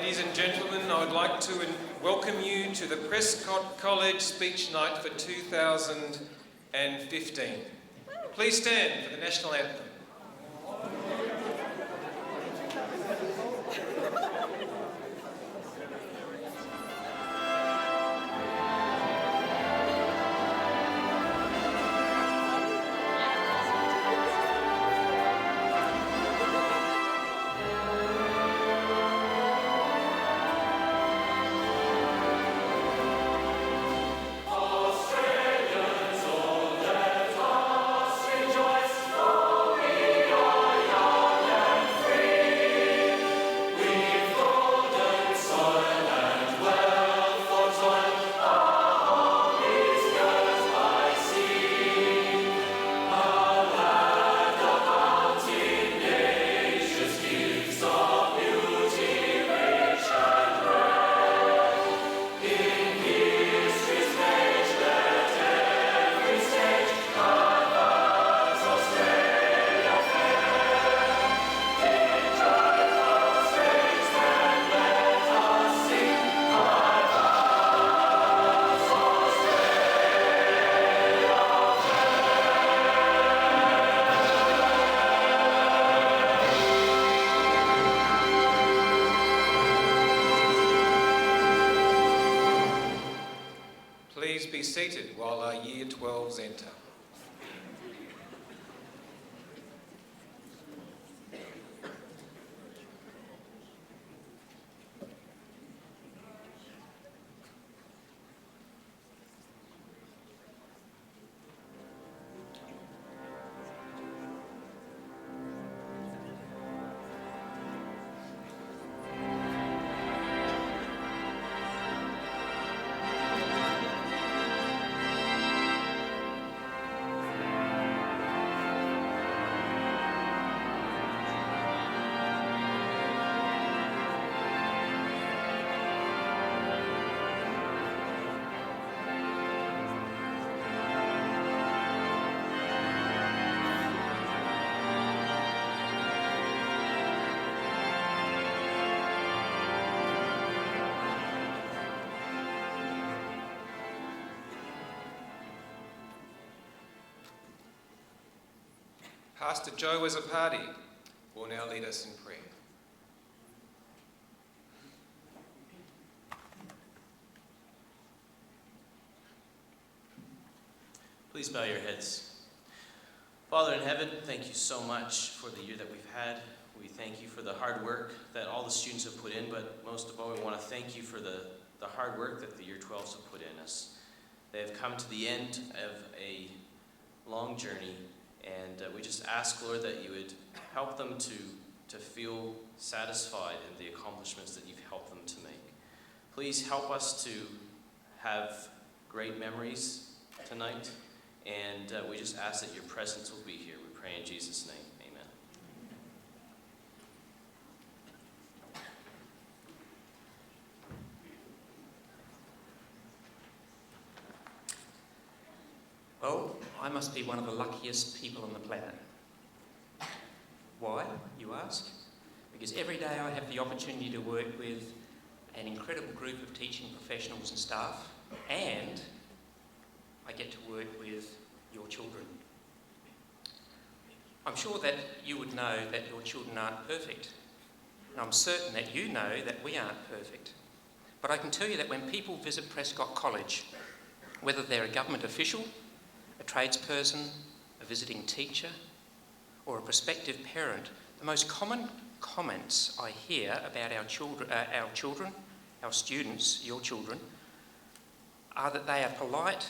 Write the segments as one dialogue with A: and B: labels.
A: Ladies and gentlemen, I would like to welcome you to the Prescott College Speech Night for 2015. Please stand for the National Anthem. Please be seated while our Year 12s enter. Pastor Joe Azzopardi will now lead us in prayer.
B: Please bow your heads. Father in heaven, thank you so much for the year that we've had. We thank you for the hard work that all the students have put in, but most of all, we want to thank you for the hard work that the Year 12s have put in us. They have come to the end of a long journey, and we just ask, Lord, that you would help them to feel satisfied in the accomplishments that you've helped them to make. Please help us to have great memories tonight, and we just ask that your presence will be here. We pray in Jesus' name. Amen.
C: Well, I must be one of the luckiest people on the planet. Why, you ask? Because every day I have the opportunity to work with an incredible group of teaching professionals and staff, and I get to work with your children. I'm sure that you would know that your children aren't perfect, and I'm certain that you know that we aren't perfect. But I can tell you that when people visit Prescott College, whether they're a government official, a tradesperson, a visiting teacher, or a prospective parent, the most common comments I hear about our children, our students, your children, are that they are polite,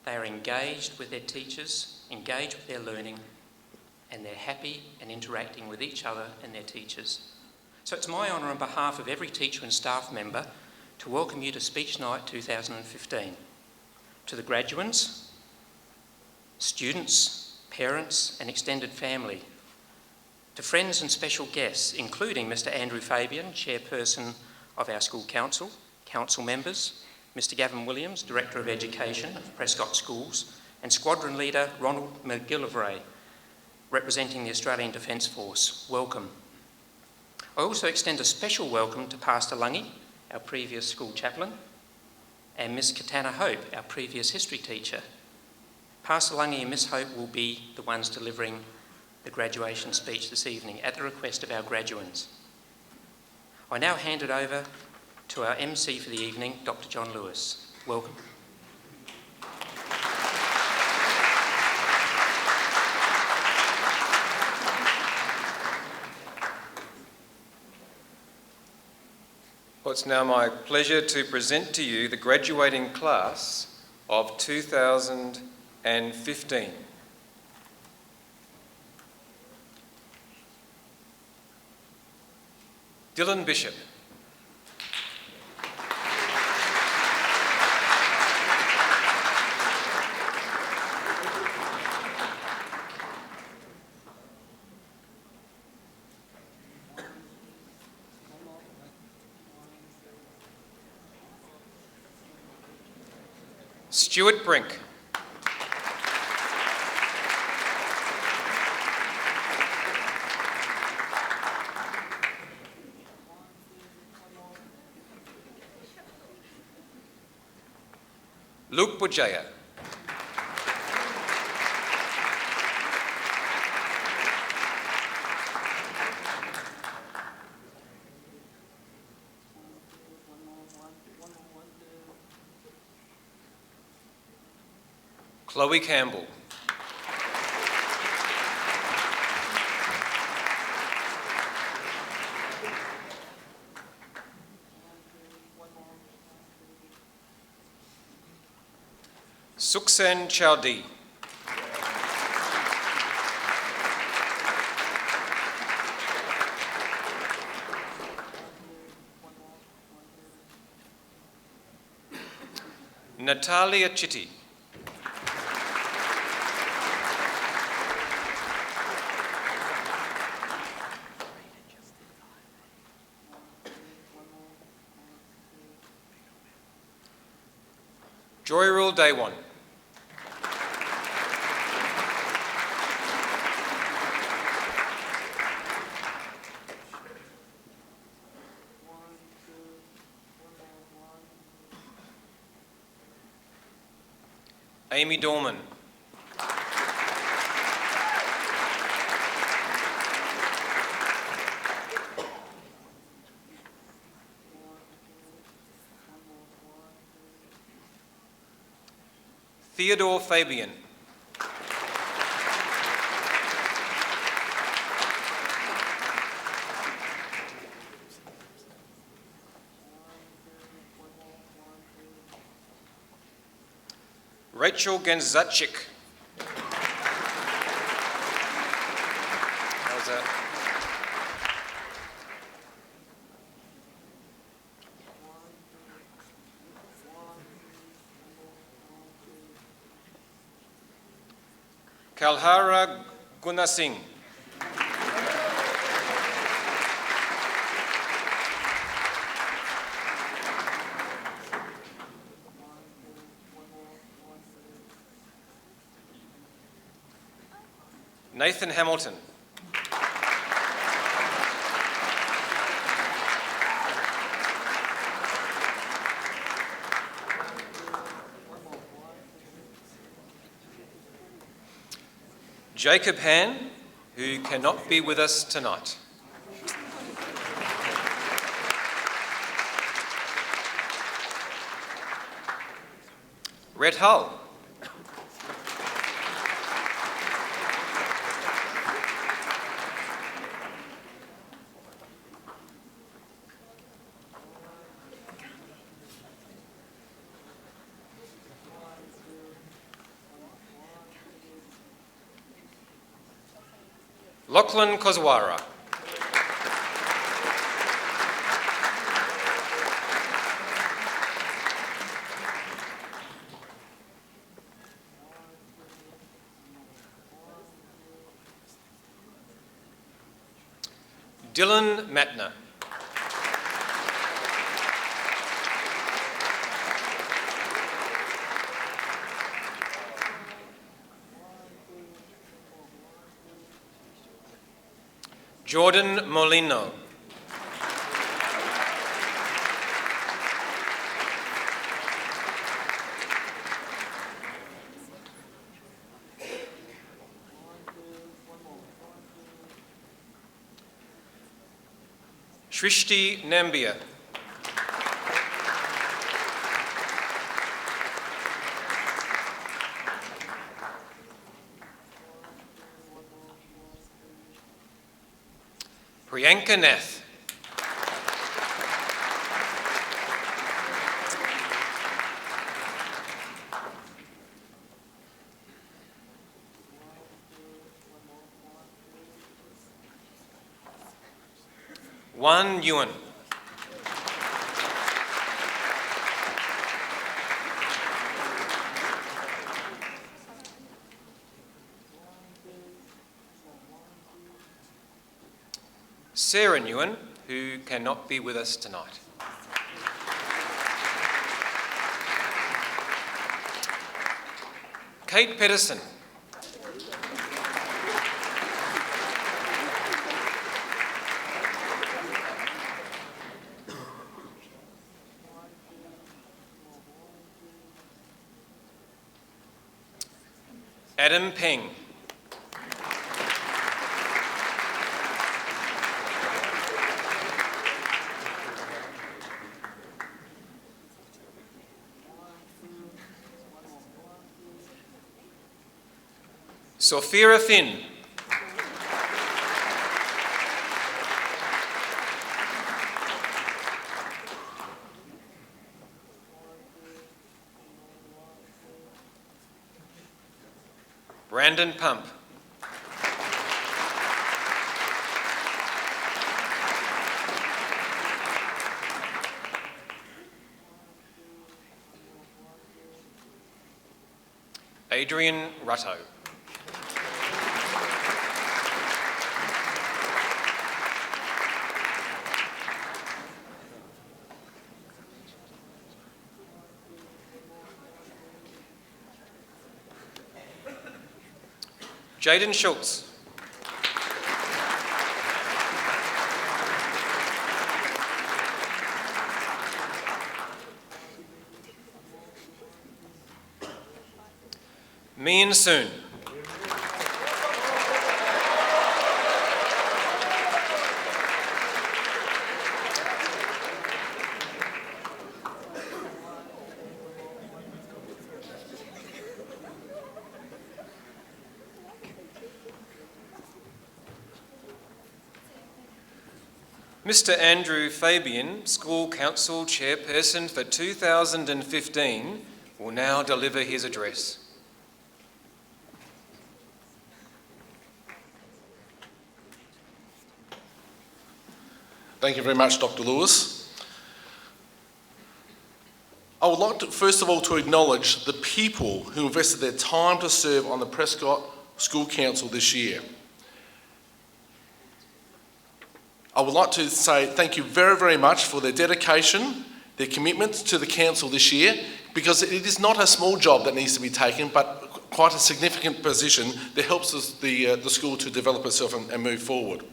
C: they are engaged with their teachers, engaged with their learning, and they're happy and interacting with each other and their teachers. So it's my honour on behalf of every teacher and staff member to welcome you to Speech Night 2015. To the graduands, students, parents and extended family, to friends and special guests, including Mr Andrew Fabian, Chairperson of our School Council, council members, Mr Gavin Williams, Director of Education of Prescott Schools, and Squadron Leader Ronald McGillivray, representing the Australian Defence Force. Welcome. I also extend a special welcome to Pastor Lungy, our previous school chaplain, and Miss Katana Hope, our previous history teacher. Pastor Lungy and Miss Hope will be the ones delivering the graduation speech this evening at the request of our graduands. I now hand it over to our MC for the evening, Dr. John Lewis. Welcome.
A: Well, it's now my pleasure to present to you the graduating class of 2015. Dylan Bishop. Stuart Brink. Luke Bujaya. Chloe Campbell. Suksen Chowdhury. Natalia Chitty. Joyril Daywan. Amy Dorman. Theodore Fabian. Rachel Genzacik. How's that? Kalhara Gunasingh. Nathan Hamilton. Jacob Han, who cannot be with us tonight. Red Hull. Lachlan Kozwara. Dylan Matner. Jordan Molino. Trishti Nambia. Priyanka Nath. Wan Yuan. Sarah Nguyen, who cannot be with us tonight. Kate Pedersen. Adam Peng. Sophia Finn. Brandon Pump. Adrian Rutto. Jaden Schultz. Mian Soon. Mr. Andrew Fabian, School Council Chairperson for 2015, will now deliver his address.
D: Thank you very much, Dr. Lewis. I would like to, first of all, to acknowledge the people who invested their time to serve on the Prescott School Council this year. I would like to say thank you very, very much for their dedication, their commitment to the council this year, because it is not a small job that needs to be taken, but quite a significant position that helps us, the school to develop itself and move forward.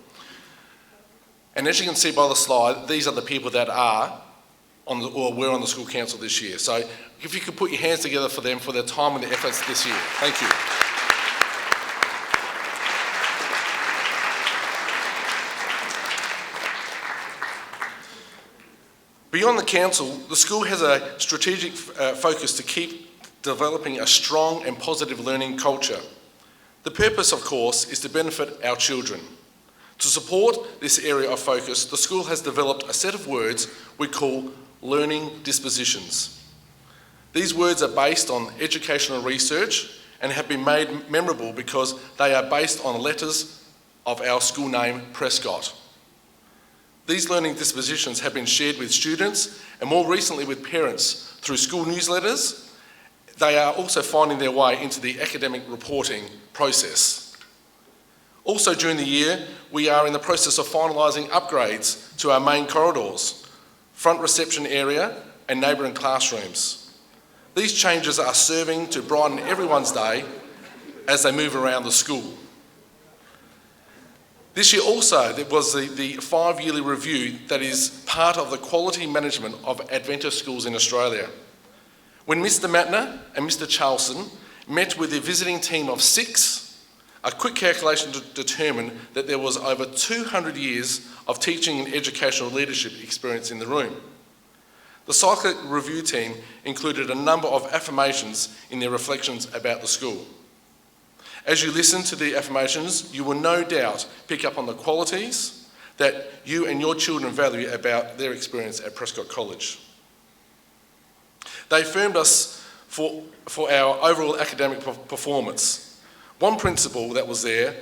D: And as you can see by the slide, these are the people that are on or were on the school council this year. So if you could put your hands together for them for their time and their efforts this year. Thank you. Beyond the council, the school has a strategic focus to keep developing a strong and positive learning culture. The purpose, of course, is to benefit our children. To support this area of focus, the school has developed a set of words we call learning dispositions. These words are based on educational research and have been made memorable because they are based on letters of our school name, Prescott. These learning dispositions have been shared with students and more recently with parents through school newsletters. They are also finding their way into the academic reporting process. Also during the year, we are in the process of finalising upgrades to our main corridors, front reception area and neighbouring classrooms. These changes are serving to brighten everyone's day as they move around the school. This year also, there was the 5-yearly review that is part of the quality management of Adventist schools in Australia. When Mr. Matner and Mr. Charlson met with a visiting team of 6, A quick calculation determined that there was over 200 years of teaching and educational leadership experience in the room. The psychic review team included a number of affirmations in their reflections about the school. As you listen to the affirmations, you will no doubt pick up on the qualities that you and your children value about their experience at Prescott College. They affirmed us for our overall academic performance. One principal that was there,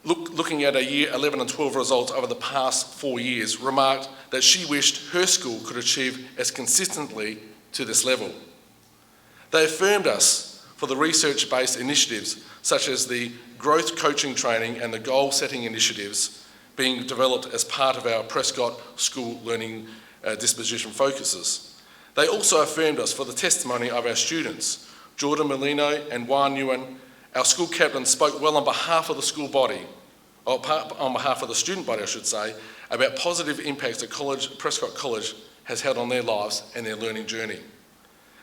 D: looking at a year 11 and 12 results over the past 4 years, remarked that she wished her school could achieve as consistently to this level. They affirmed us for the research-based initiatives such as the growth coaching training and the goal-setting initiatives being developed as part of our Prescott School Learning Disposition focuses. They also affirmed us for the testimony of our students. Jordan Molino and Juan Nguyen, our school captain, spoke well on behalf of the school body, or on behalf of the student body, I should say, about positive impacts that Prescott College has had on their lives and their learning journey.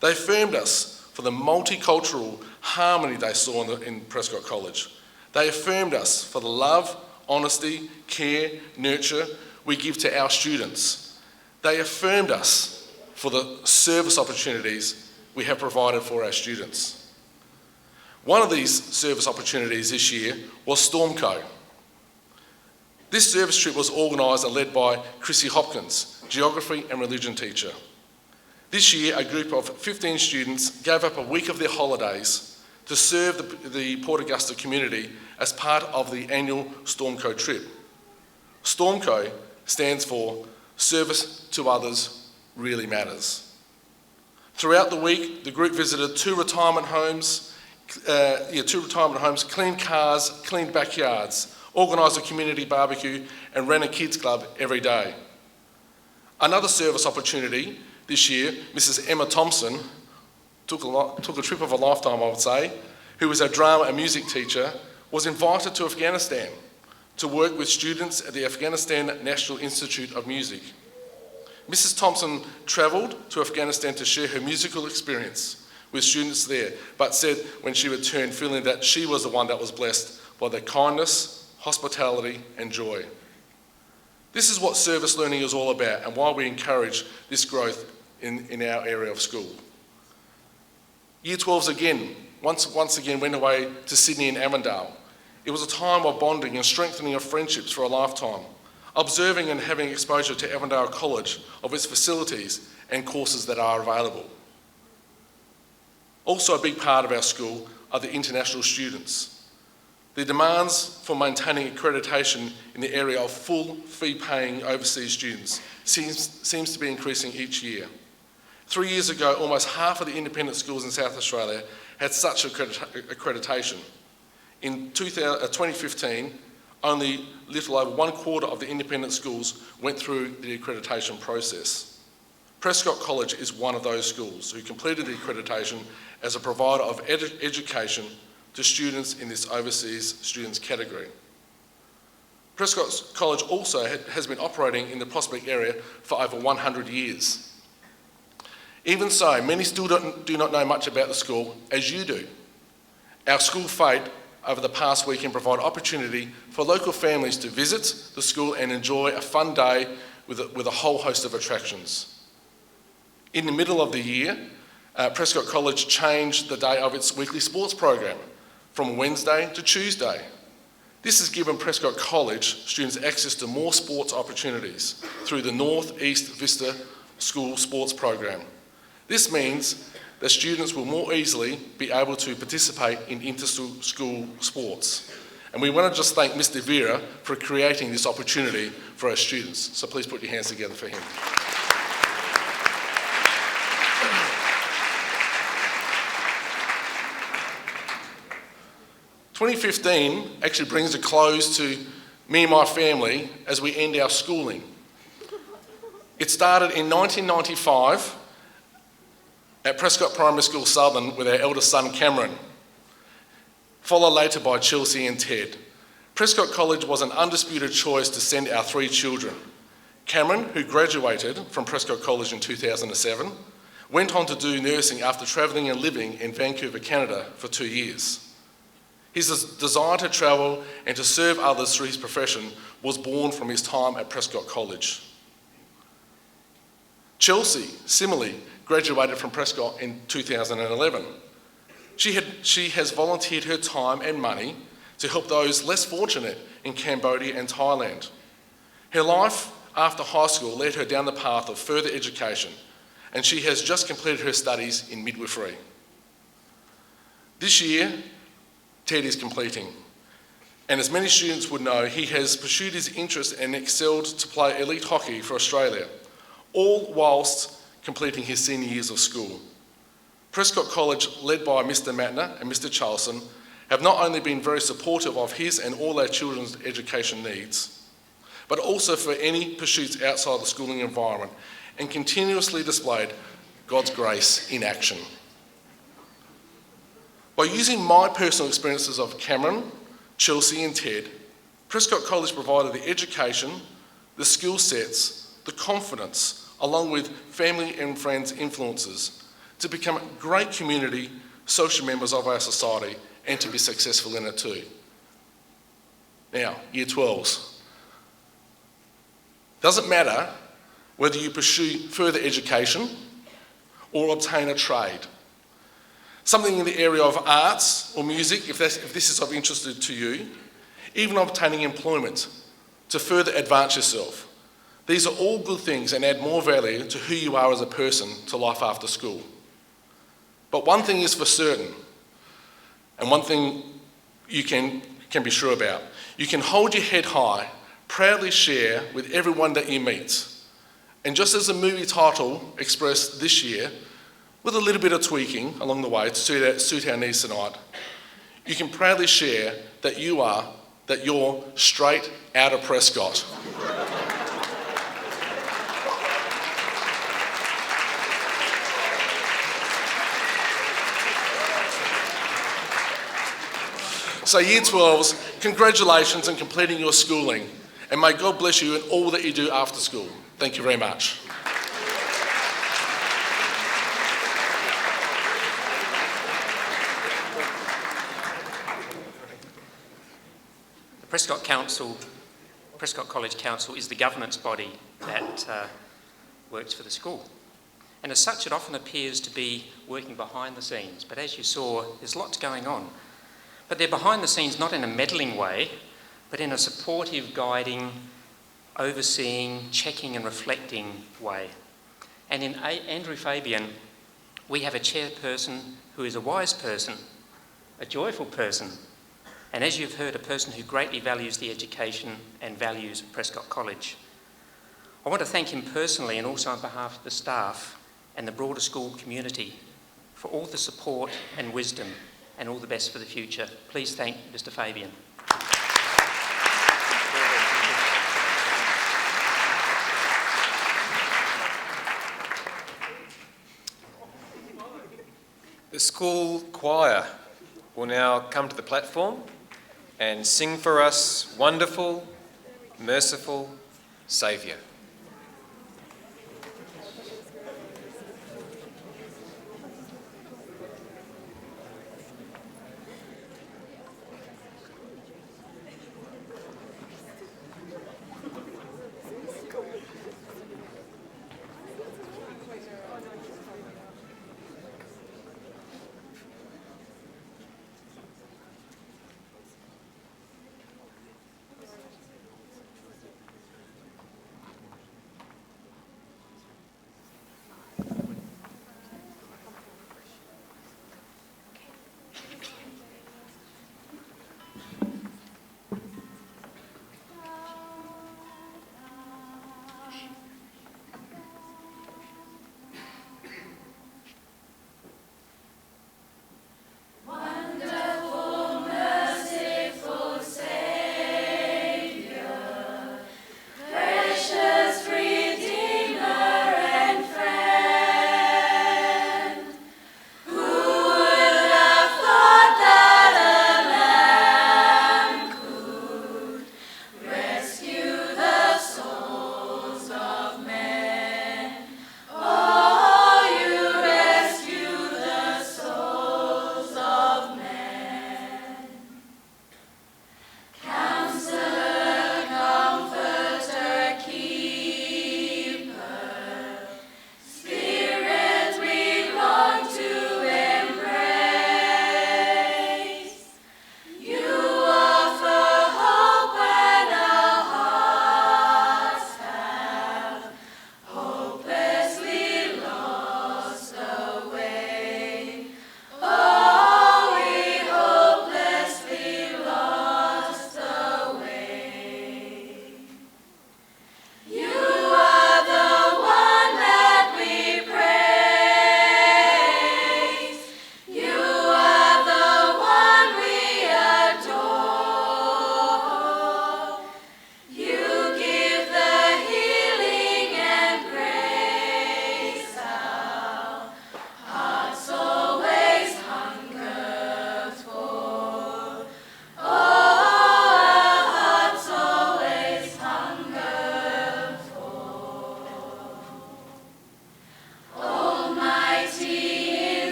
D: They affirmed us for the multicultural harmony they saw in Prescott College. They affirmed us for the love, honesty, care, nurture we give to our students. They affirmed us for the service opportunities we have provided for our students. One of these service opportunities this year was Stormco. This service trip was organised and led by Chrissy Hopkins, geography and religion teacher. This year, a group of 15 students gave up a week of their holidays to serve the Port Augusta community as part of the annual Stormco trip. Stormco stands for Service to Others Really Matters. Throughout the week, the group visited two retirement homes, cleaned cars, cleaned backyards, organised a community barbecue and ran a kids club every day. Another service opportunity this year, Mrs. Emma Thompson took a trip of a lifetime, I would say, who was a drama and music teacher, was invited to Afghanistan to work with students at the Afghanistan National Institute of Music. Mrs. Thompson travelled to Afghanistan to share her musical experience with students there, but said when she returned feeling that she was the one that was blessed by their kindness, hospitality and joy. This is what service learning is all about and why we encourage this growth in our area of school. Year 12s again, once again went away to Sydney and Avondale. It was a time of bonding and strengthening of friendships for a lifetime, observing and having exposure to Avondale College, of its facilities and courses that are available. Also a big part of our school are the international students. The demands for maintaining accreditation in the area of full fee-paying overseas students seems to be increasing each year. 3 years ago, almost half of the independent schools in South Australia had such accreditation. In 2015, only little over 1/4 of the independent schools went through the accreditation process. Prescott College is one of those schools who completed the accreditation as a provider of education to students in this overseas students category. Prescott College also has been operating in the Prospect area for over 100 years. Even so, many still do not know much about the school as you do. Our school fete over the past weekend provided opportunity for local families to visit the school and enjoy a fun day with a whole host of attractions. In the middle of the year, Prescott College changed the day of its weekly sports program from Wednesday to Tuesday. This has given Prescott College students access to more sports opportunities through the North East Vista School Sports Program. This means that students will more easily be able to participate in inter-school sports. And we want to just thank Mr. Vera for creating this opportunity for our students. So please put your hands together for him. 2015 actually brings a close to me and my family as we end our schooling. It started in 1995 at Prescott Primary School Southern with our eldest son Cameron, followed later by Chelsea and Ted. Prescott College was an undisputed choice to send our 3 children. Cameron, who graduated from Prescott College in 2007, went on to do nursing after travelling and living in Vancouver, Canada for 2 years. His desire to travel and to serve others through his profession was born from his time at Prescott College. Chelsea, similarly, graduated from Prescott in 2011. She has volunteered her time and money to help those less fortunate in Cambodia and Thailand. Her life after high school led her down the path of further education, and she has just completed her studies in midwifery. This year, Ted is completing, and as many students would know, he has pursued his interest and excelled to play elite hockey for Australia, all whilst completing his senior years of school. Prescott College, led by Mr. Matner and Mr. Charlson, have not only been very supportive of his and all our children's education needs, but also for any pursuits outside the schooling environment, and continuously displayed God's grace in action. By using my personal experiences of Cameron, Chelsea and Ted, Prescott College provided the education, the skill sets, the confidence, along with family and friends influences, to become great community, social members of our society, and to be successful in it too. Now, Year 12s. Doesn't matter whether you pursue further education or obtain a trade. Something in the area of arts or music, if this is of interest to you, even obtaining employment to further advance yourself. These are all good things and add more value to who you are as a person to life after school. But one thing is for certain, and one thing you can be sure about. You can hold your head high, proudly share with everyone that you meet. And just as the movie title expressed this year, with a little bit of tweaking along the way to suit our needs tonight, you can proudly share that you're straight out of Prescott. So Year 12s, congratulations on completing your schooling, and may God bless you in all that you do after school. Thank you very much.
C: The Prescott College Council is the governance body that works for the school. And as such, it often appears to be working behind the scenes. But as you saw, there's lots going on. But they're behind the scenes not in a meddling way, but in a supportive, guiding, overseeing, checking and reflecting way. And in Andrew Fabian, we have a chairperson who is a wise person, a joyful person, and as you've heard, a person who greatly values the education and values Prescott College. I want to thank him personally and also on behalf of the staff and the broader school community for all the support and wisdom and all the best for the future. Please thank Mr. Fabian.
A: The school choir will now come to the platform and sing for us Wonderful, Merciful Saviour.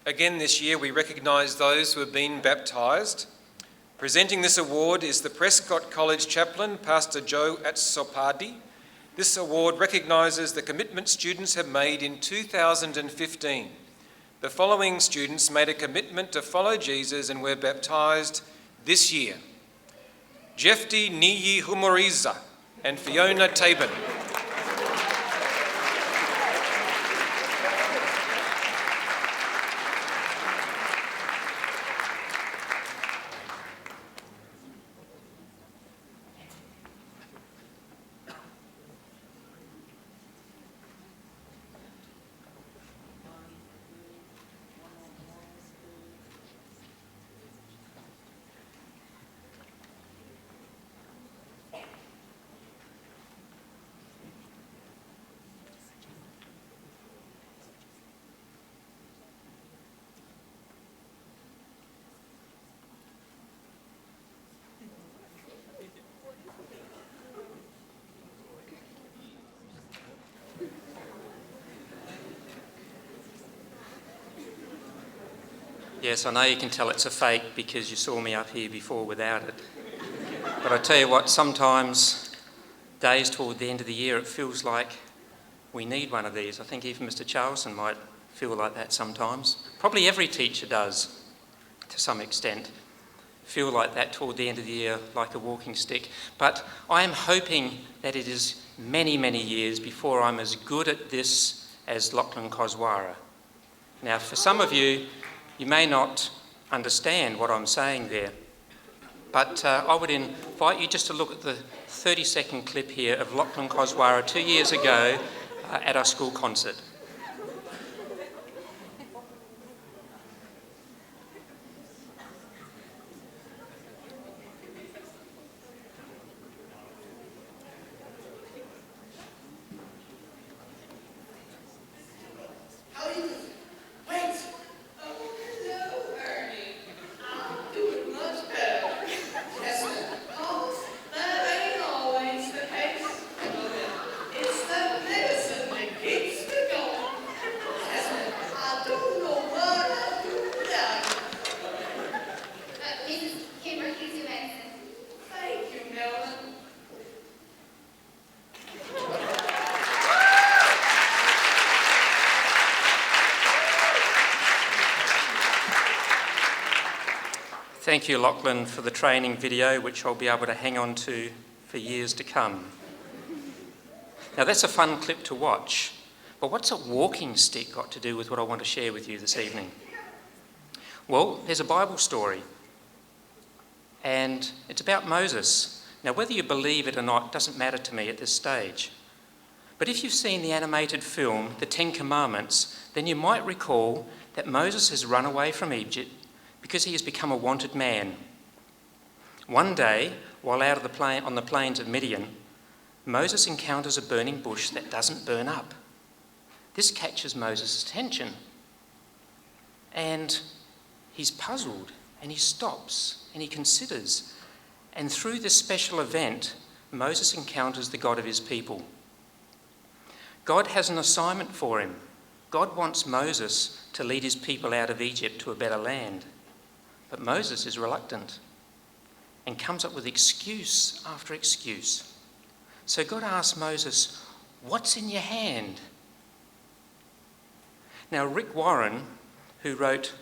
A: Again this year we recognise those who have been baptised. Presenting this award is the Prescott College Chaplain, Pastor Joe Atsopadi. This award recognises the commitment students have made in 2015. The following students made a commitment to follow Jesus and were baptised this year: Jefti Niyi Humoriza and Fiona Tabin.
C: Yes, I know you can tell it's a fake because you saw me up here before without it. But I tell you what, sometimes, days toward the end of the year, it feels like we need one of these. I think even Mr. Charlson might feel like that sometimes. Probably every teacher does, to some extent. Feel like that toward the end of the year, like a walking stick. But I am hoping that it is many, many years before I'm as good at this as Lachlan Koswara. Now, for some of you, you may not understand what I'm saying there, but I would invite you just to look at the 30-second clip here of Lachlan Koswara 2 years ago at our school concert. Thank you, Lachlan, for the training video, which I'll be able to hang on to for years to come. Now, that's a fun clip to watch, but what's a walking stick got to do with what I want to share with you this evening? Well, there's a Bible story, and it's about Moses. Now, whether you believe it or not doesn't matter to me at this stage. But if you've seen the animated film, The 10 Commandments, then you might recall that Moses has run away from Egypt because he has become a wanted man. One day, while out on the plains of Midian, Moses encounters a burning bush that doesn't burn up. This catches Moses' attention, and he's puzzled, and he stops, and he considers. And through this special event, Moses encounters the God of his people. God has an assignment for him. God wants Moses to lead his people out of Egypt to a better land. But Moses is reluctant and comes up with excuse after excuse. So God asks Moses, "What's in your hand?" Now, Rick Warren, who wrote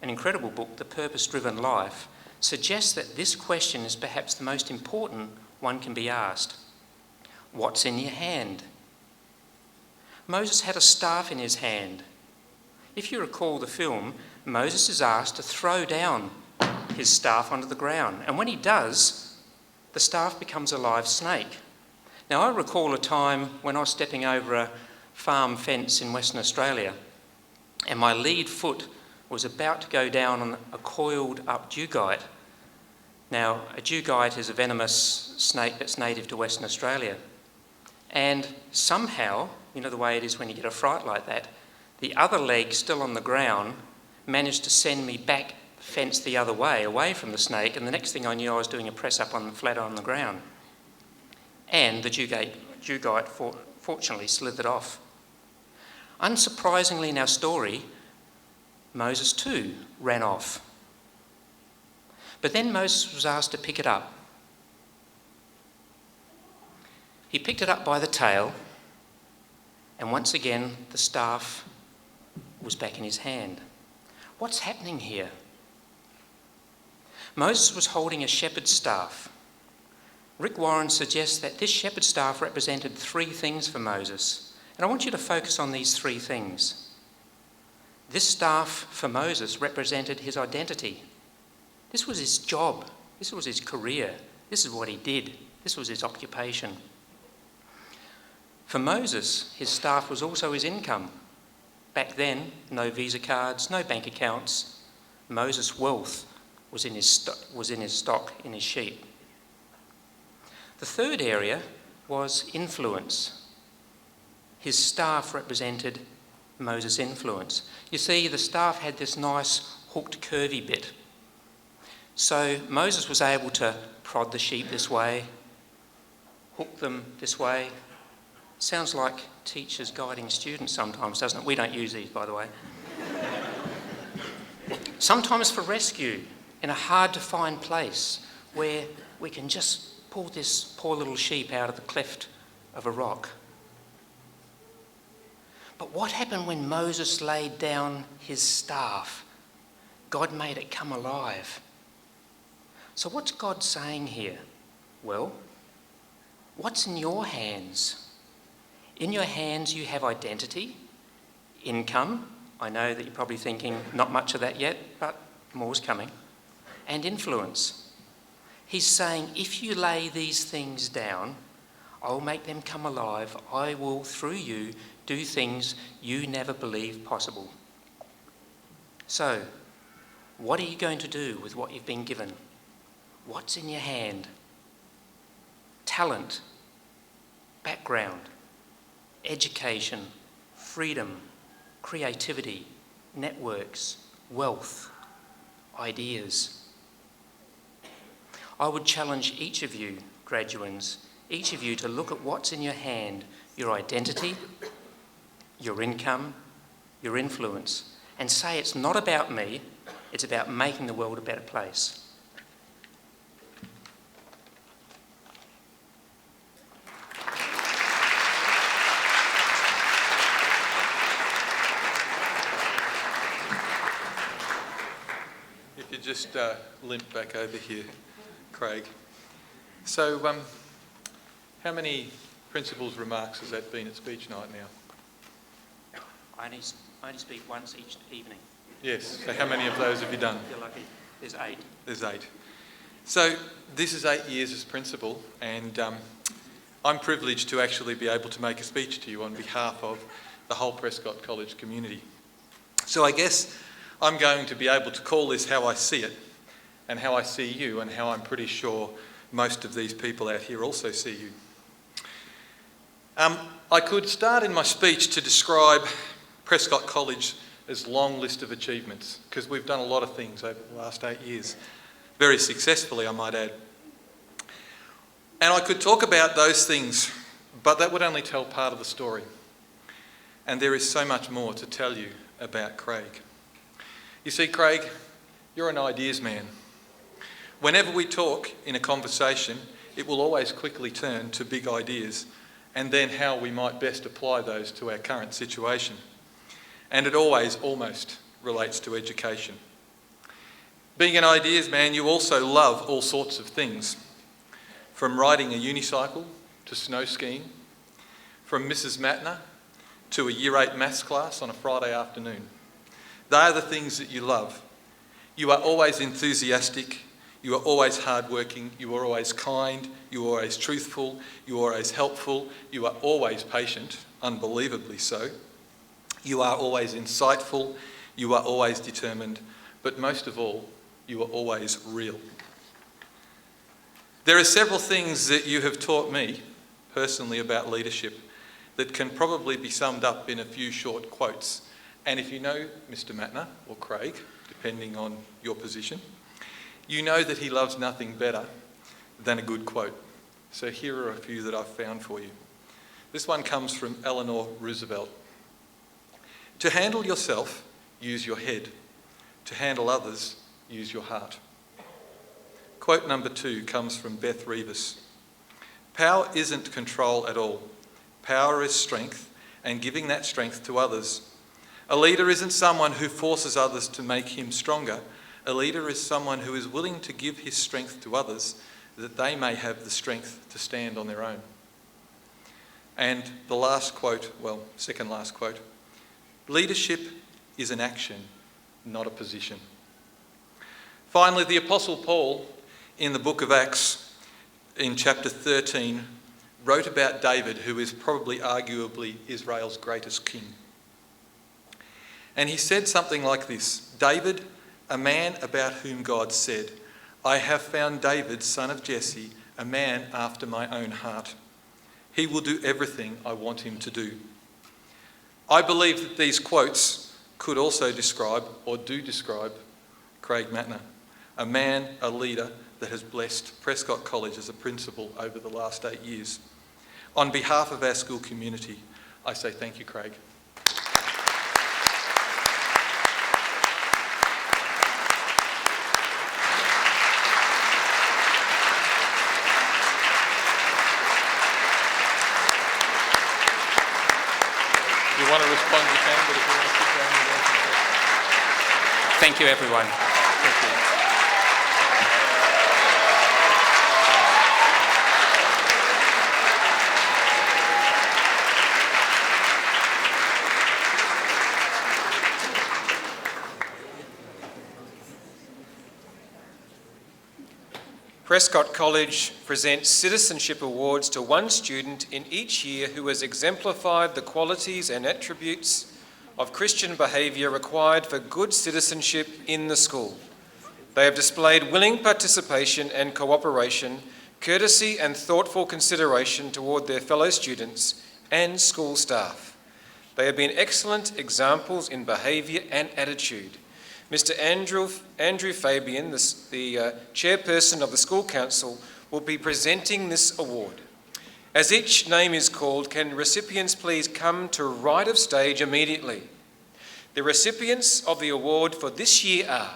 C: an incredible book, The Purpose-Driven Life, suggests that this question is perhaps the most important one can be asked. What's in your hand? Moses had a staff in his hand. If you recall the film, Moses is asked to throw down his staff onto the ground. And when he does, the staff becomes a live snake. Now, I recall a time when I was stepping over a farm fence in Western Australia, and my lead foot was about to go down on a coiled up dugite. Now, a dugite is a venomous snake that's native to Western Australia. And somehow, you know the way it is when you get a fright like that, the other leg still on the ground managed to send me back the fence the other way, away from the snake, and the next thing I knew I was doing a press-up flat on the ground. And the dugite fortunately slithered off. Unsurprisingly in our story, Moses too ran off. But then Moses was asked to pick it up. He picked it up by the tail, and once again the staff was back in his hand. What's happening here? Moses was holding a shepherd's staff. Rick Warren suggests that this shepherd's staff represented three things for Moses, and I want you to focus on these three things. This staff for Moses represented his identity. This was his job. This was his career. This is what he did. This was his occupation. For Moses, his staff was also his income. Back then, no Visa cards, no bank accounts. Moses' wealth was in his stock, in his sheep. The third area was influence. His staff represented Moses' influence. You see, the staff had this nice hooked curvy bit. So Moses was able to prod the sheep this way, hook them this way. Sounds like teachers guiding students sometimes, doesn't it? We don't use these, by the way. Sometimes for rescue in a hard-to-find place where we can just pull this poor little sheep out of the cleft of a rock. But what happened when Moses laid down his staff? God made it come alive. So what's God saying here? Well, what's in your hands? In your hands you have identity, income. I know that you're probably thinking not much of that yet, but more's coming. And influence. He's saying, if you lay these things down, I'll make them come alive. I will, through you, do things you never believed possible. So, what are you going to do with what you've been given? What's in your hand? Talent, background, education, freedom, creativity, networks, wealth, ideas. I would challenge each of you, graduands, each of you to look at what's in your hand, your identity, your income, your influence, and say it's not about me, it's about making the world a better place.
E: If you just limp back over here, Craig. So, how many principals' remarks has that been at speech night now?
C: I only speak once each evening.
E: Yes. So how many of those have you done?
C: You're lucky. There's 8.
E: There's 8. So this is 8 years as principal, and I'm privileged to actually be able to make a speech to you on behalf of the whole Prescott College community. So I guess I'm going to be able to call this how I see it, and how I see you, and how I'm pretty sure most of these people out here also see you. I could start in my speech to describe Prescott College's long list of achievements, because we've done a lot of things over the last 8 years, very successfully, I might add. And I could talk about those things, but that would only tell part of the story. And there is so much more to tell you about Craig. You see, Craig, you're an ideas man. Whenever we talk in a conversation, it will always quickly turn to big ideas and then how we might best apply those to our current situation. And it always almost relates to education. Being an ideas man, you also love all sorts of things, from riding a unicycle to snow skiing, from Mrs. Matner to a Year 8 maths class on a Friday afternoon. They are the things that you love. You are always enthusiastic, you are always hardworking, you are always kind, you are always truthful, you are always helpful, you are always patient, unbelievably so. You are always insightful, you are always determined, but most of all, you are always real. There are several things that you have taught me personally about leadership that can probably be summed up in a few short quotes. And if you know Mr. Matner, or Craig, depending on your position, you know that he loves nothing better than a good quote. So here are a few that I've found for you. This one comes from Eleanor Roosevelt. To handle yourself, use your head. To handle others, use your heart. Quote number 2 comes from Beth Revis. Power isn't control at all. Power is strength, and giving that strength to others. A leader isn't someone who forces others to make him stronger. A leader is someone who is willing to give his strength to others that they may have the strength to stand on their own. And the last quote, well, second last quote, leadership is an action, not a position. Finally, the Apostle Paul, in the book of Acts, in chapter 13, wrote about David, who is probably arguably Israel's greatest king. And he said something like this, David, a man about whom God said, I have found David, son of Jesse, a man after my own heart. He will do everything I want him to do. I believe that these quotes could also describe, or do describe, Craig Mattner, a man, a leader that has blessed Prescott College as a principal over the last 8 years. On behalf of our school community, I say thank you, Craig. If you want to respond, you can, but if you want to sit down, you're welcome to.
C: Thank you, everyone.
E: Thank you.
A: Prescott College presents Citizenship Awards to one student in each year who has exemplified the qualities and attributes of Christian behaviour required for good citizenship in the school. They have displayed willing participation and cooperation, courtesy and thoughtful consideration toward their fellow students and school staff. They have been excellent examples in behaviour and attitude. Mr. Andrew Fabian, the chairperson of the School Council, will be presenting this award. As each name is called, can recipients please come to right of stage immediately? The recipients of the award for this year are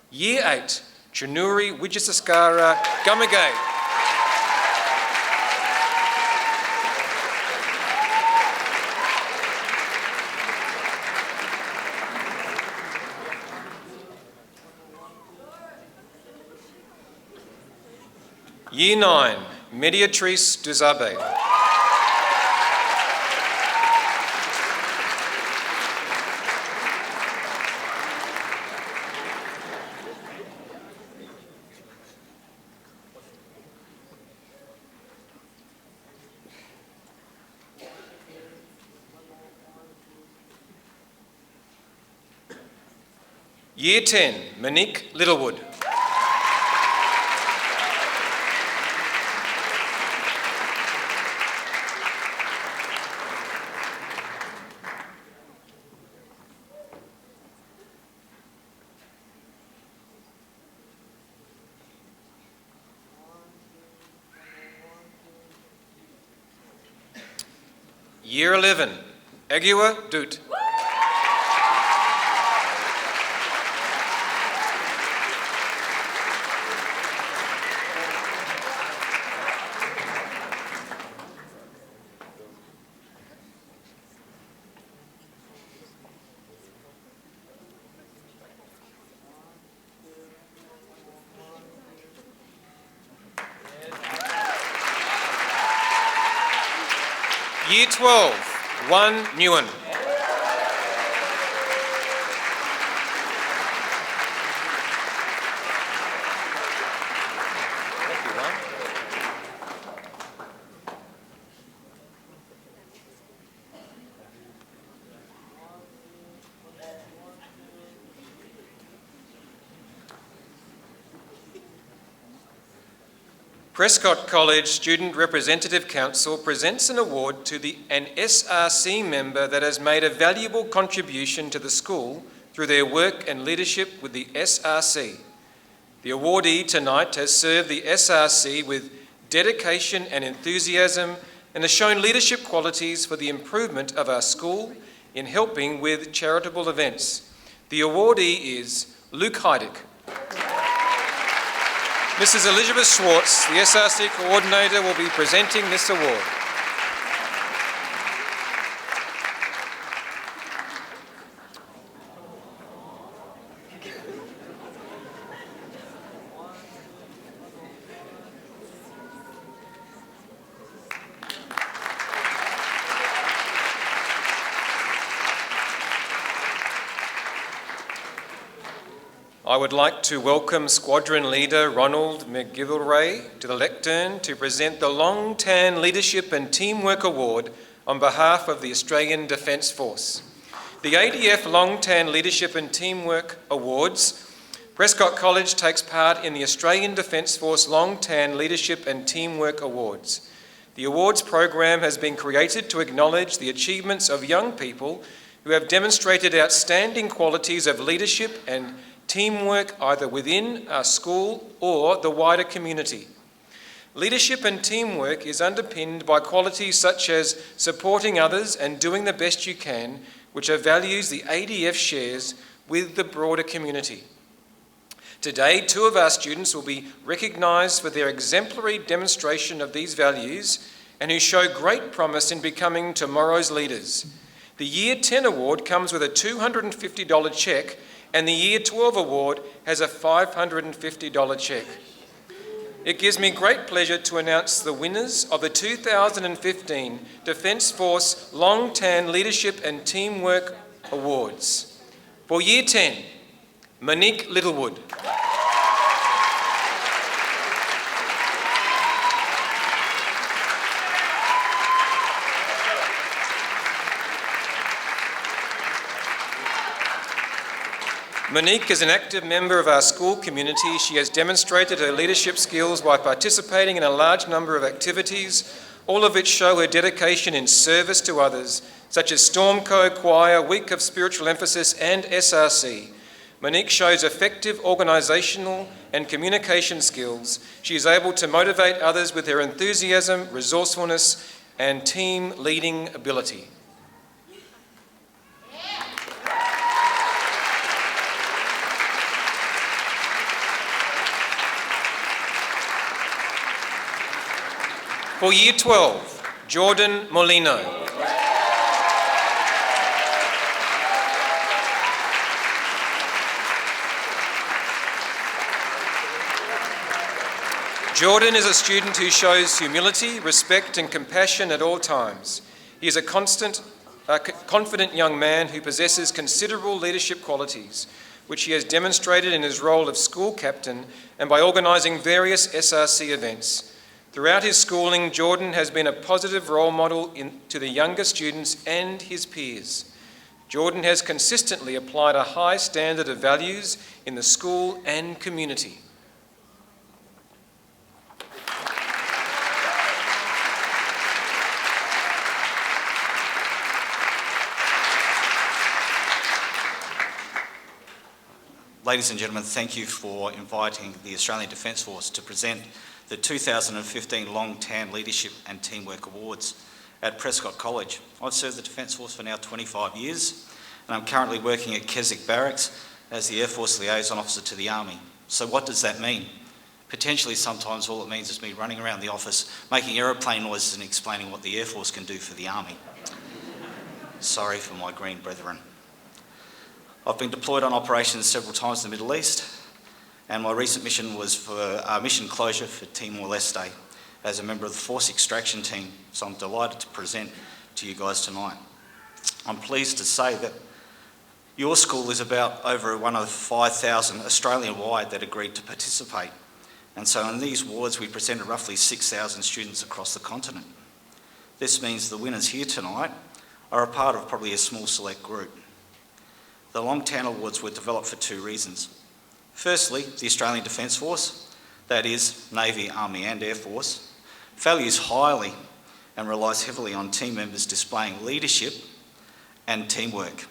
A: Year 8, Chinuri Wijisaskara Gamagay. Year 9, Mediatrice Duzabe. Year 10, Monique Littlewood. Year 11, Agua Doot. Year 12, Juan Nguyen. Thank you, Juan. Prescott College Student Representative Council presents an award to an SRC member that has made a valuable contribution to the school through their work and leadership with the SRC. The awardee tonight has served the SRC with dedication and enthusiasm and has shown leadership qualities for the improvement of our school in helping with charitable events. The awardee is Luke Heidick. Mrs. Elizabeth Schwartz, the SRC Coordinator, will be presenting this award. I would like to welcome Squadron Leader Ronald McGilvray to the lectern to present the Long Tan Leadership and Teamwork Award on behalf of the Australian Defence Force. The ADF Long Tan Leadership and Teamwork Awards. Prescott College takes part in the Australian Defence Force Long Tan Leadership and Teamwork Awards. The awards program has been created to acknowledge the achievements of young people who have demonstrated outstanding qualities of leadership and teamwork either within our school or the wider community. Leadership and teamwork is underpinned by qualities such as supporting others and doing the best you can, which are values the ADF shares with the broader community. Today, 2 of our students will be recognised for their exemplary demonstration of these values and who show great promise in becoming tomorrow's leaders. The Year 10 award comes with a $250 cheque, and the Year 12 award has a $550 cheque. It gives me great pleasure to announce the winners of the 2015 Defence Force Long Tan Leadership and Teamwork Awards. For Year 10, Monique Littlewood. Monique is an active member of our school community. She has demonstrated her leadership skills by participating in a large number of activities, all of which show her dedication in service to others, such as Stormco, Choir, Week of Spiritual Emphasis and SRC. Monique shows effective organisational and communication skills. She is able to motivate others with her enthusiasm, resourcefulness and team leading ability. For Year 12, Jordan Molino. Jordan is a student who shows humility, respect and compassion at all times. He is a confident young man who possesses considerable leadership qualities, which he has demonstrated in his role of school captain and by organising various SRC events. Throughout his schooling, Jordan has been a positive role model to the younger students and his peers. Jordan has consistently applied a high standard of values in the school and community.
F: Ladies and gentlemen, thank you for inviting the Australian Defence Force to present the 2015 Long Tan Leadership and Teamwork Awards at Prescott College. I've served the Defence Force for now 25 years and I'm currently working at Keswick Barracks as the Air Force Liaison Officer to the Army. So what does that mean? Potentially sometimes all it means is me running around the office making aeroplane noises and explaining what the Air Force can do for the Army. Sorry for my green brethren. I've been deployed on operations several times in the Middle East, and my recent mission was for mission closure for Timor-Leste as a member of the Force Extraction Team, so I'm delighted to present to you guys tonight. I'm pleased to say that your school is about over one of 5,000 Australian-wide that agreed to participate, and so in these awards we presented roughly 6,000 students across the continent. This means the winners here tonight are a part of probably a small select group. The Long Tan Awards were developed for 2 reasons. Firstly, the Australian Defence Force, that is Navy, Army and Air Force, values highly and relies heavily on team members displaying leadership and teamwork.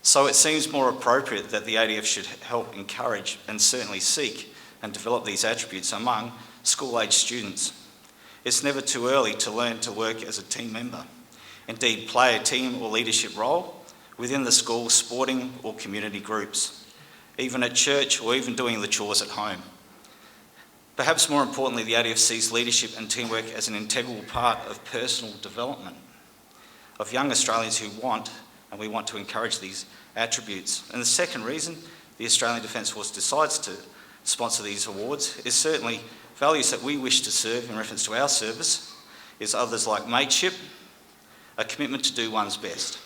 F: So it seems more appropriate that the ADF should help encourage and certainly seek and develop these attributes among school-age students. It's never too early to learn to work as a team member. Indeed, play a team or leadership role within the school, sporting or community groups, even at church or even doing the chores at home. Perhaps more importantly, the ADF sees leadership and teamwork as an integral part of personal development of young Australians who want, and we want to encourage these attributes. And the second reason the Australian Defence Force decides to sponsor these awards is certainly values that we wish to serve in reference to our service, is others like mateship, a commitment to do one's best.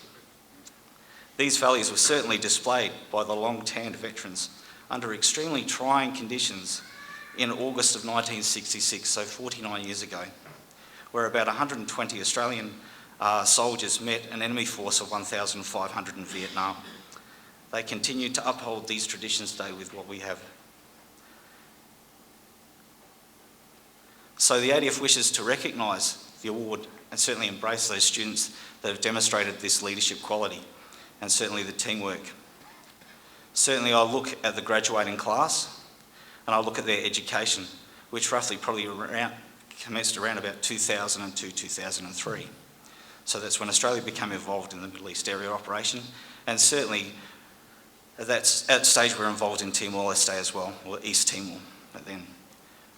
F: These values were certainly displayed by the long-tanned veterans under extremely trying conditions in August of 1966, so 49 years ago, where about 120 Australian soldiers met an enemy force of 1,500 in Vietnam. They continue to uphold these traditions today with what we have. So the ADF wishes to recognise the award and certainly embrace those students that have demonstrated this leadership quality and certainly the teamwork. Certainly I look at the graduating class and I look at their education, which roughly probably commenced around about 2002, 2003. So that's when Australia became involved in the Middle East area operation, and certainly at that stage we're involved in Timor-Leste as well, or East Timor. But then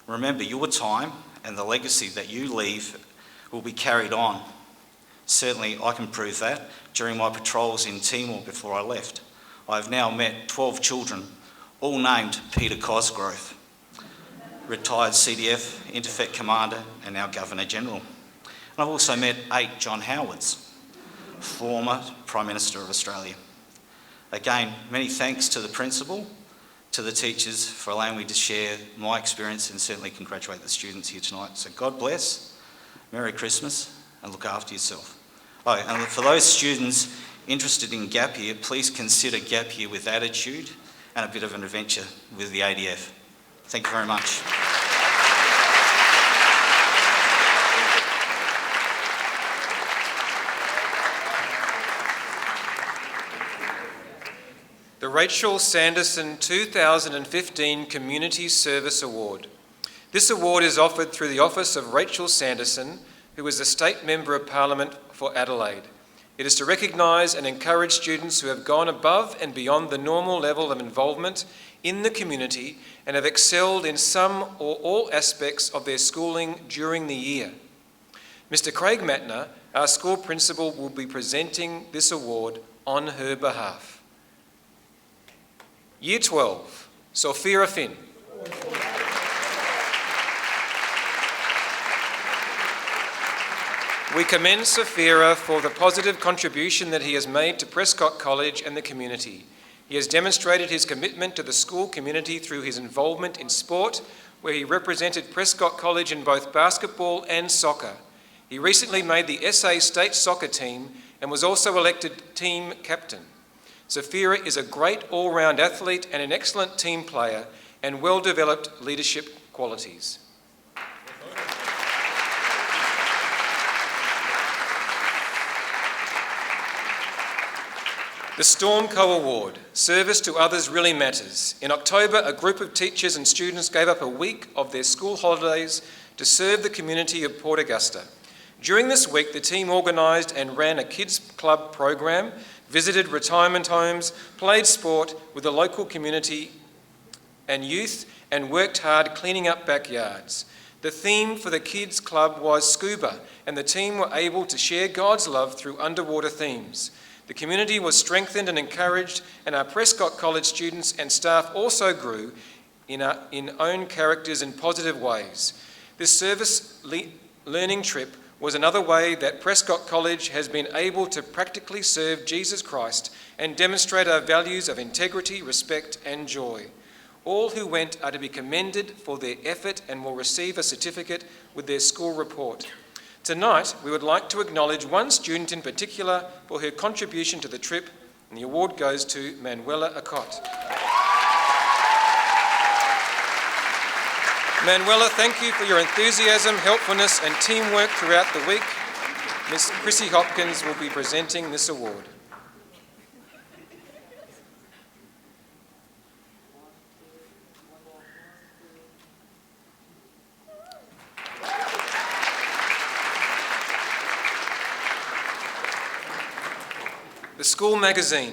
F: remember, your time and the legacy that you leave will be carried on. Certainly I can prove that during my patrols in Timor before I left. I've now met 12 children, all named Peter Cosgrove, retired CDF, Interfect Commander and now Governor General. And I've also met 8 John Howards, former Prime Minister of Australia. Again, many thanks to the principal, to the teachers for allowing me to share my experience and certainly congratulate the students here tonight. So God bless, Merry Christmas and look after yourself. Oh, and for those students interested in gap year, please consider gap year with attitude and a bit of an adventure with the ADF. Thank you very much.
A: The Rachel Sanderson 2015 Community Service Award. This award is offered through the office of Rachel Sanderson, who is the State Member of Parliament for Adelaide. It is to recognise and encourage students who have gone above and beyond the normal level of involvement in the community and have excelled in some or all aspects of their schooling during the year. Mr. Craig Matner, our school principal, will be presenting this award on her behalf. Year 12, Sophia Finn. We commend Sophia for the positive contribution that he has made to Prescott College and the community. He has demonstrated his commitment to the school community through his involvement in sport, where he represented Prescott College in both basketball and soccer. He recently made the SA state soccer team and was also elected team captain. Sophia is a great all-round athlete and an excellent team player and well-developed leadership qualities. The Storm Co Award, Service to Others Really Matters. In October, a group of teachers and students gave up a week of their school holidays to serve the community of Port Augusta. During this week, the team organised and ran a kids club program, visited retirement homes, played sport with the local community and youth, and worked hard cleaning up backyards. The theme for the kids club was scuba, and the team were able to share God's love through underwater themes. The community was strengthened and encouraged, and our Prescott College students and staff also grew in own characters in positive ways. This service learning trip was another way that Prescott College has been able to practically serve Jesus Christ and demonstrate our values of integrity, respect and joy. All who went are to be commended for their effort and will receive a certificate with their school report. Tonight, we would like to acknowledge one student in particular for her contribution to the trip, and the award goes to Manuela Acott. Manuela, thank you for your enthusiasm, helpfulness and teamwork throughout the week. Miss Chrissy Hopkins will be presenting this award. The school magazine.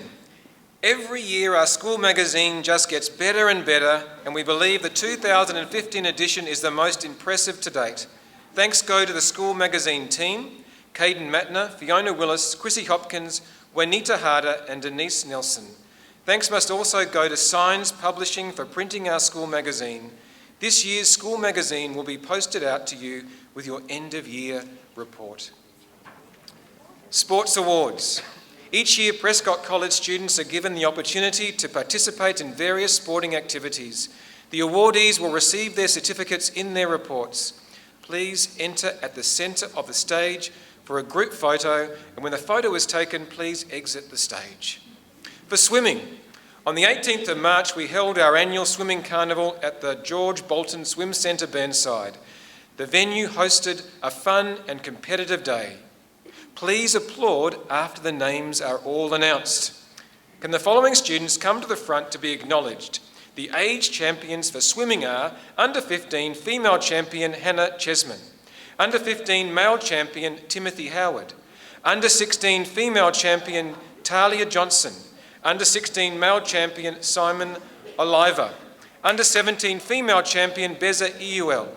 A: Every year our school magazine just gets better and better, and we believe the 2015 edition is the most impressive to date. Thanks go to the school magazine team, Caden Matner, Fiona Willis, Chrissy Hopkins, Juanita Harder and Denise Nelson. Thanks must also go to Signs Publishing for printing our school magazine. This year's school magazine will be posted out to you with your end-of-year report. Sports Awards. Each year, Prescott College students are given the opportunity to participate in various sporting activities. The awardees will receive their certificates in their reports. Please enter at the centre of the stage for a group photo, and when the photo is taken, please exit the stage. For swimming, on the 18th of March, we held our annual swimming carnival at the George Bolton Swim Centre Burnside. The venue hosted a fun and competitive day. Please applaud after the names are all announced. Can the following students come to the front to be acknowledged? The age champions for swimming are under 15 female champion Hannah Chesman, under 15 male champion Timothy Howard, under 16 female champion Talia Johnson, under 16 male champion Simon Oliva, under 17 female champion Beza Iuel,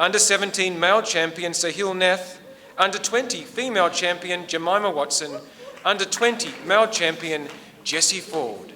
A: under 17 male champion Sahil Nath, under 20 female champion Jemima Watson, under 20 male champion Jessie Ford.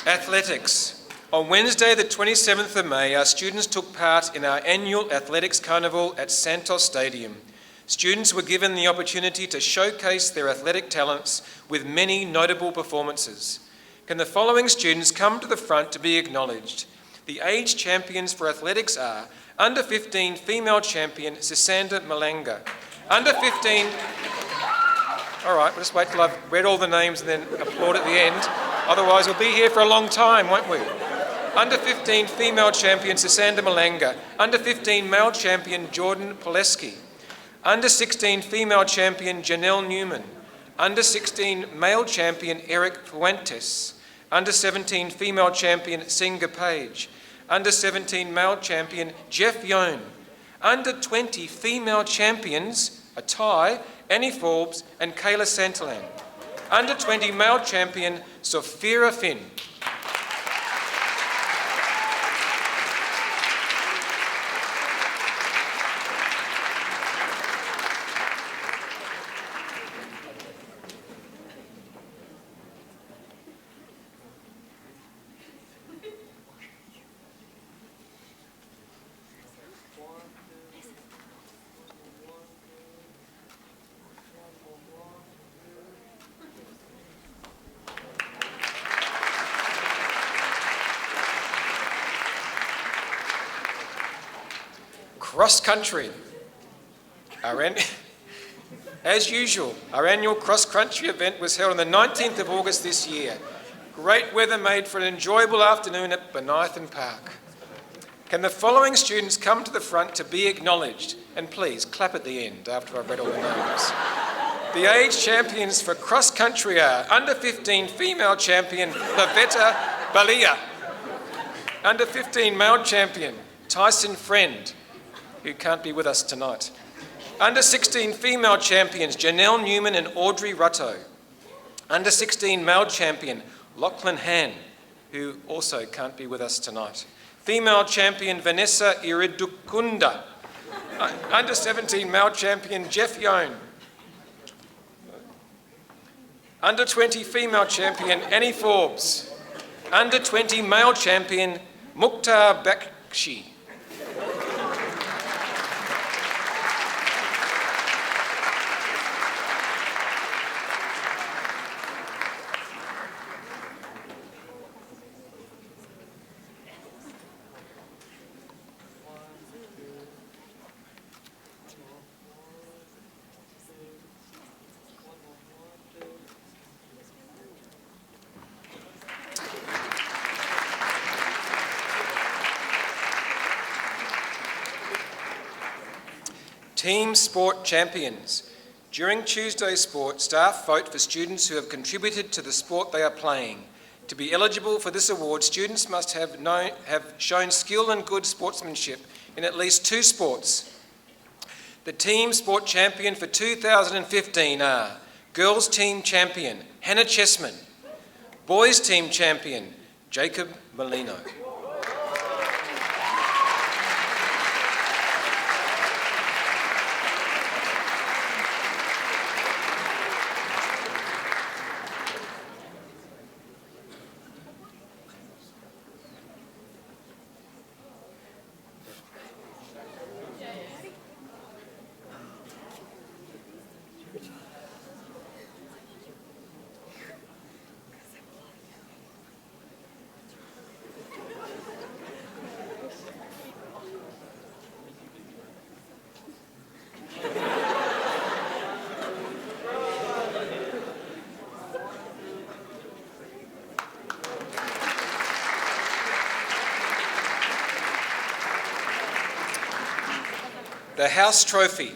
A: Athletics. On Wednesday, the 27th of May, our students took part in our annual Athletics Carnival at Santos Stadium. Students were given the opportunity to showcase their athletic talents with many notable performances. Can the following students come to the front to be acknowledged? The age champions for athletics are under 15 female champion Sisanda Malanga, under 15... All right, we'll just wait till I've read all the names and then applaud at the end. Otherwise, we'll be here for a long time, won't we? Under 15 female champion Sisanda Malanga, under 15 male champion Jordan Poleski, under 16 female champion Janelle Newman, under 16 male champion Eric Fuentes, under 17 female champion Singa Page, under 17 male champion Jeff Yone, under 20 female champions, a tie, Annie Forbes and Kayla Santalan, under 20 male champion Sophia Finn, cross country. As usual, our annual cross country event was held on the 19th of August this year. Great weather made for an enjoyable afternoon at Benithan Park. Can the following students come to the front to be acknowledged? And please clap at the end after I've read all the names. The age champions for cross country are under 15 female champion Lavetta Balia, under 15 male champion Tyson Friend, who can't be with us tonight. Under 16 female champions Janelle Newman and Audrey Rutto. Under 16 male champion Lachlan Han, who also can't be with us tonight. Female champion Vanessa Iridukunda. Under 17 male champion Jeff Yone. Under 20 female champion Annie Forbes. Under 20 male champion Mukhtar Bakshi. Team Sport Champions. During Tuesday's sport, staff vote for students who have contributed to the sport they are playing. To be eligible for this award, students must have shown skill and good sportsmanship in at least 2 sports. The Team Sport Champion for 2015 are Girls Team Champion, Hannah Chessman. Boys Team Champion, Jacob Molino. The House Trophy.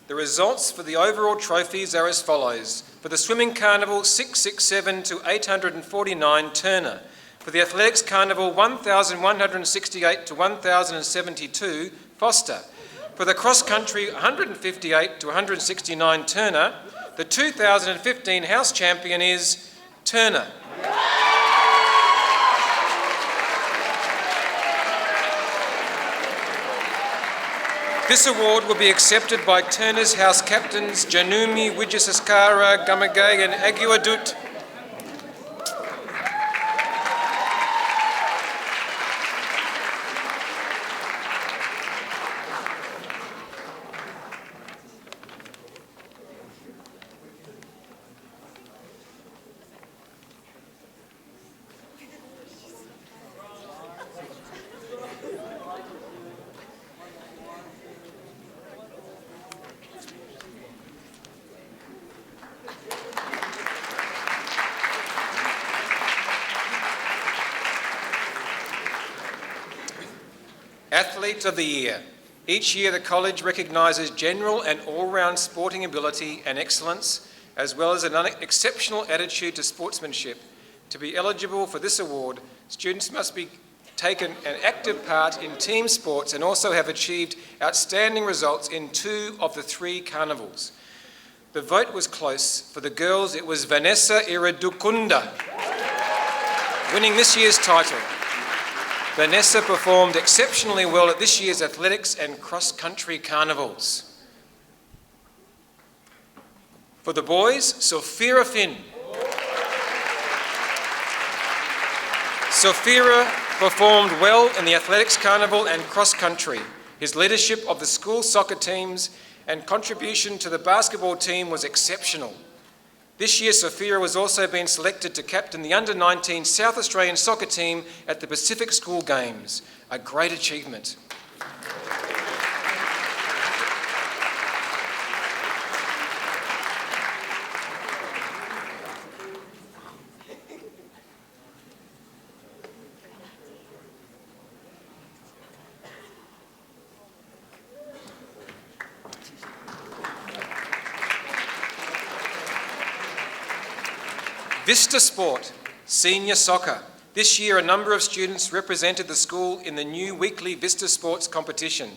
A: The results for the overall trophies are as follows. For the Swimming Carnival, 667 to 849, Turner. For the Athletics Carnival, 1,168 to 1,072, Foster. For the Cross Country, 158 to 169, Turner. The 2015 House Champion is Turner. This award will be accepted by Turner's House Captains Janumi Wijasaskara Gamagay and Aguadut. Athlete of the Year. Each year the College recognises general and all-round sporting ability and excellence, as well as an exceptional attitude to sportsmanship. To be eligible for this award, students must be taken an active part in team sports and also have achieved outstanding results in 2 of the 3 carnivals. The vote was close. For the girls, it was Vanessa Iridukunda winning this year's title. Vanessa performed exceptionally well at this year's athletics and cross-country carnivals. For the boys, Sophia Finn. Sophia performed well in the athletics carnival and cross-country. His leadership of the school soccer teams and contribution to the basketball team was exceptional. This year, Sophia has also been selected to captain the under-19 South Australian soccer team at the Pacific School Games. A great achievement. Vista Sport, Senior Soccer. This year, a number of students represented the school in the new weekly Vista Sports competition.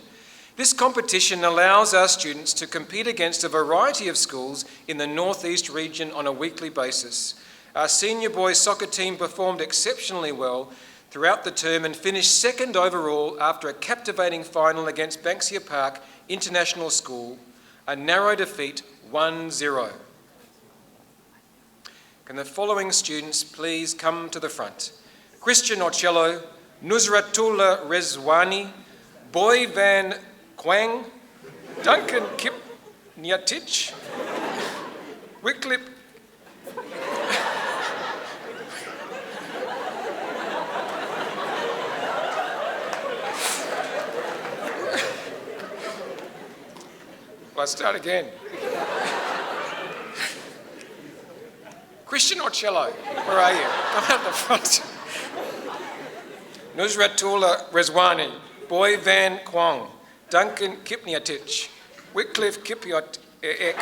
A: This competition allows our students to compete against a variety of schools in the Northeast region on a weekly basis. Our senior boys soccer team performed exceptionally well throughout the term and finished second overall after a captivating final against Banksia Park International School, a narrow defeat 1-0. Can the following students please come to the front? Christian Ocello, Nusratullah Rezwani, Boy Van Quang, Duncan Kipniatich, Wycliffe Let's start again. Christian Ocello, where are you? Come out the front. Nusratullah Rezwani, Boy Van Quang, Duncan Kipniatich, Wycliffe Kipiot Ek.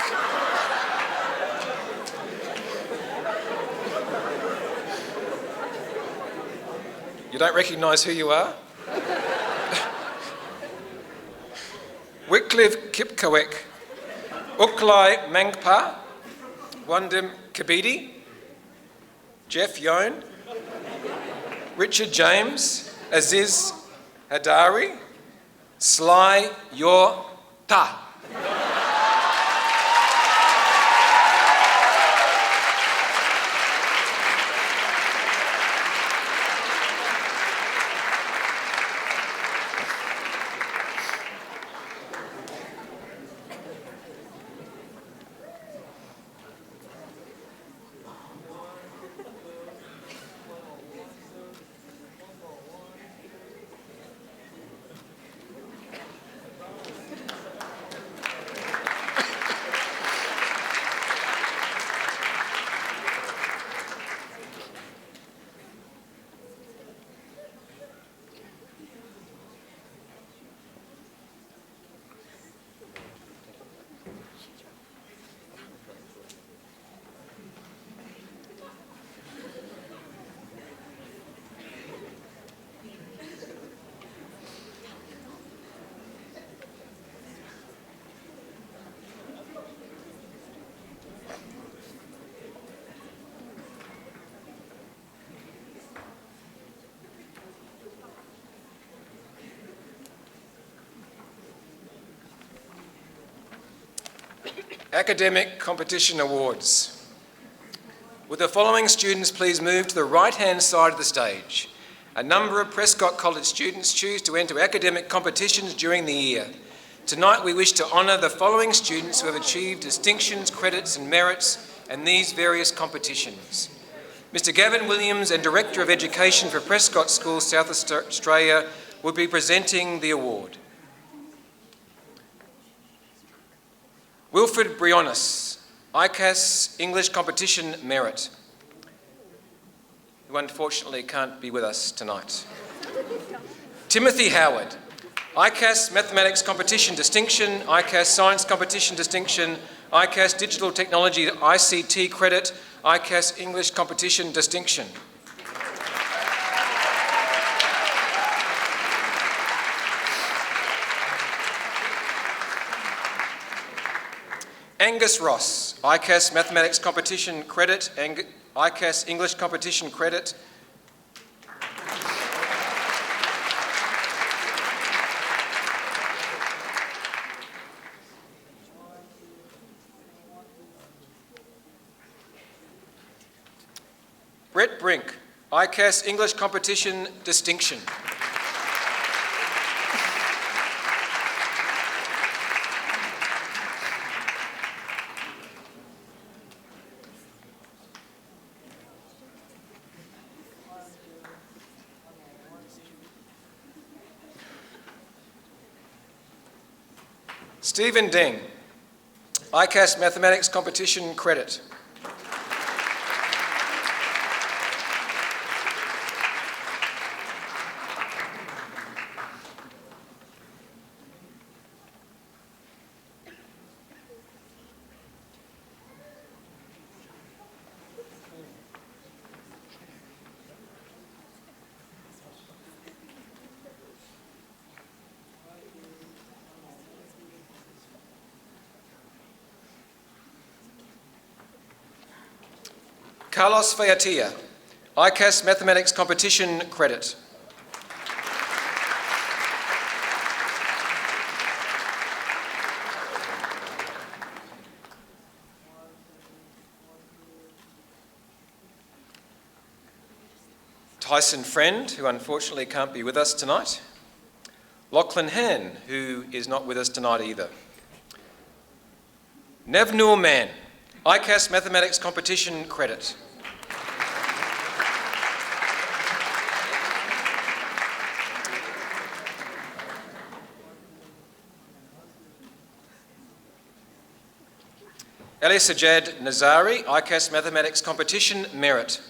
A: You don't recognise who you are? Wycliffe Kipkawek, Uklai Mangpa, Wandam Kabidi, Jeff Yone, Richard James, Aziz Hadari, Sly Yor Ta. Academic Competition Awards. Would the following students please move to the right-hand side of the stage? A number of Prescott College students choose to enter academic competitions during the year. Tonight we wish to honour the following students who have achieved distinctions, credits and merits in these various competitions. Mr Gavin Williams and Director of Education for Prescott School, South Australia, will be presenting the award. Wilfred Brionis, ICAS English Competition Merit, who unfortunately can't be with us tonight. Timothy Howard, ICAS Mathematics Competition Distinction, ICAS Science Competition Distinction, ICAS Digital Technology ICT Credit, ICAS English Competition Distinction. Angus Ross, ICAS Mathematics Competition Credit, ICAS English Competition Credit. Brett Brink, ICAS English Competition Distinction. Stephen Deng, ICAS Mathematics Competition Credit. Carlos Fayatilla, ICAS Mathematics Competition Credit. Tyson Friend, who unfortunately can't be with us tonight. Lachlan Han, who is not with us tonight either. Navnur Mann, ICAS Mathematics Competition Credit. Ali Sajjad Nazari, ICAS Mathematics Competition Merit.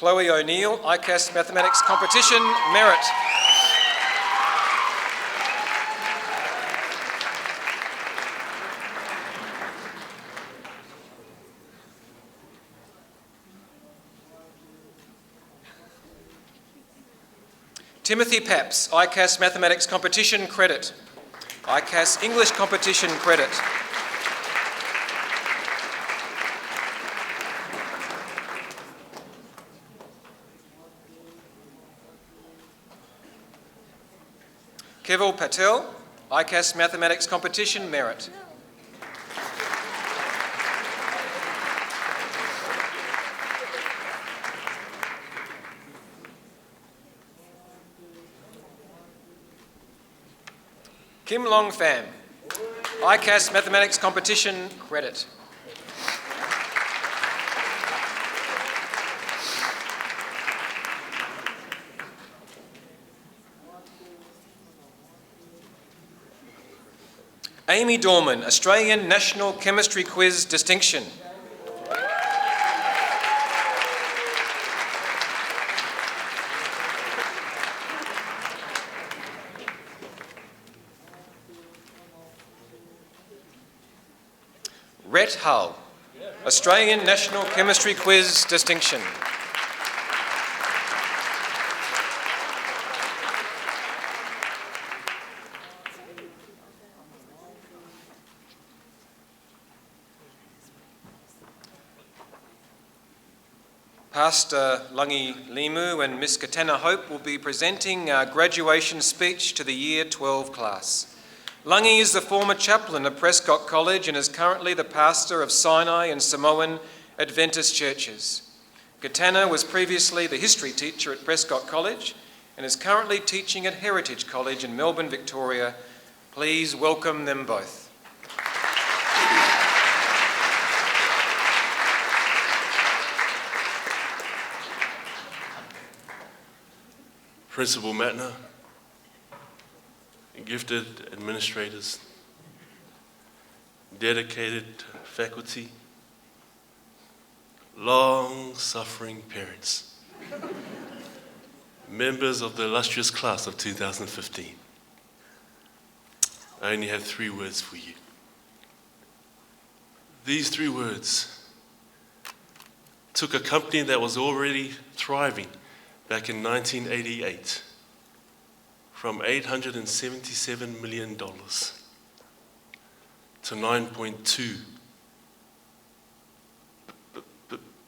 A: Chloe O'Neill, ICAS Mathematics Competition, Merit. Timothy Paps, ICAS Mathematics Competition, Credit. ICAS English Competition, Credit. Keval Patel, ICAS Mathematics Competition, Merit. Kim Long Pham, ICAS Mathematics Competition, Credit. Amy Dorman, Australian National Chemistry Quiz Distinction. Rhett Hull, Australian National Chemistry Quiz Distinction. Pastor Lungi Limu and Miss Katana Hope will be presenting our graduation speech to the Year 12 class. Lungi is the former chaplain of Prescott College and is currently the pastor of Sinai and Samoan Adventist churches. Katana was previously the history teacher at Prescott College and is currently teaching at Heritage College in Melbourne, Victoria. Please welcome them both.
G: Principal Matner, gifted administrators, dedicated faculty, long-suffering parents, members of the illustrious class of 2015. I only have 3 words for you. These 3 words took a company that was already thriving back in 1988 from $877 million to $9.2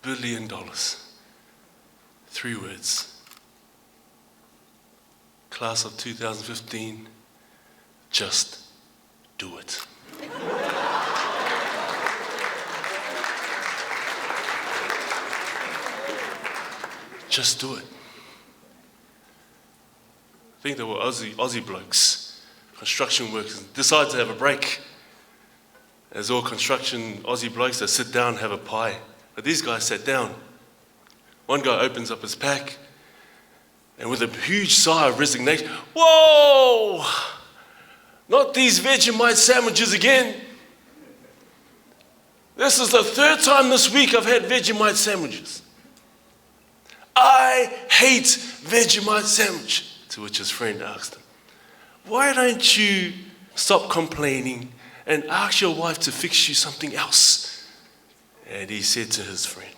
G: billion. 3 words. Class of 2015, just do it. Just do it. I think there were Aussie blokes, construction workers, decide to have a break. As all construction Aussie blokes, they sit down, have a pie. But these guys sat down. One guy opens up his pack, and with a huge sigh of resignation, whoa! Not these Vegemite sandwiches again. This is the 3rd time this week I've had Vegemite sandwiches. I hate Vegemite sandwich. To which his friend asked him, why don't you stop complaining and ask your wife to fix you something else? And he said to his friend,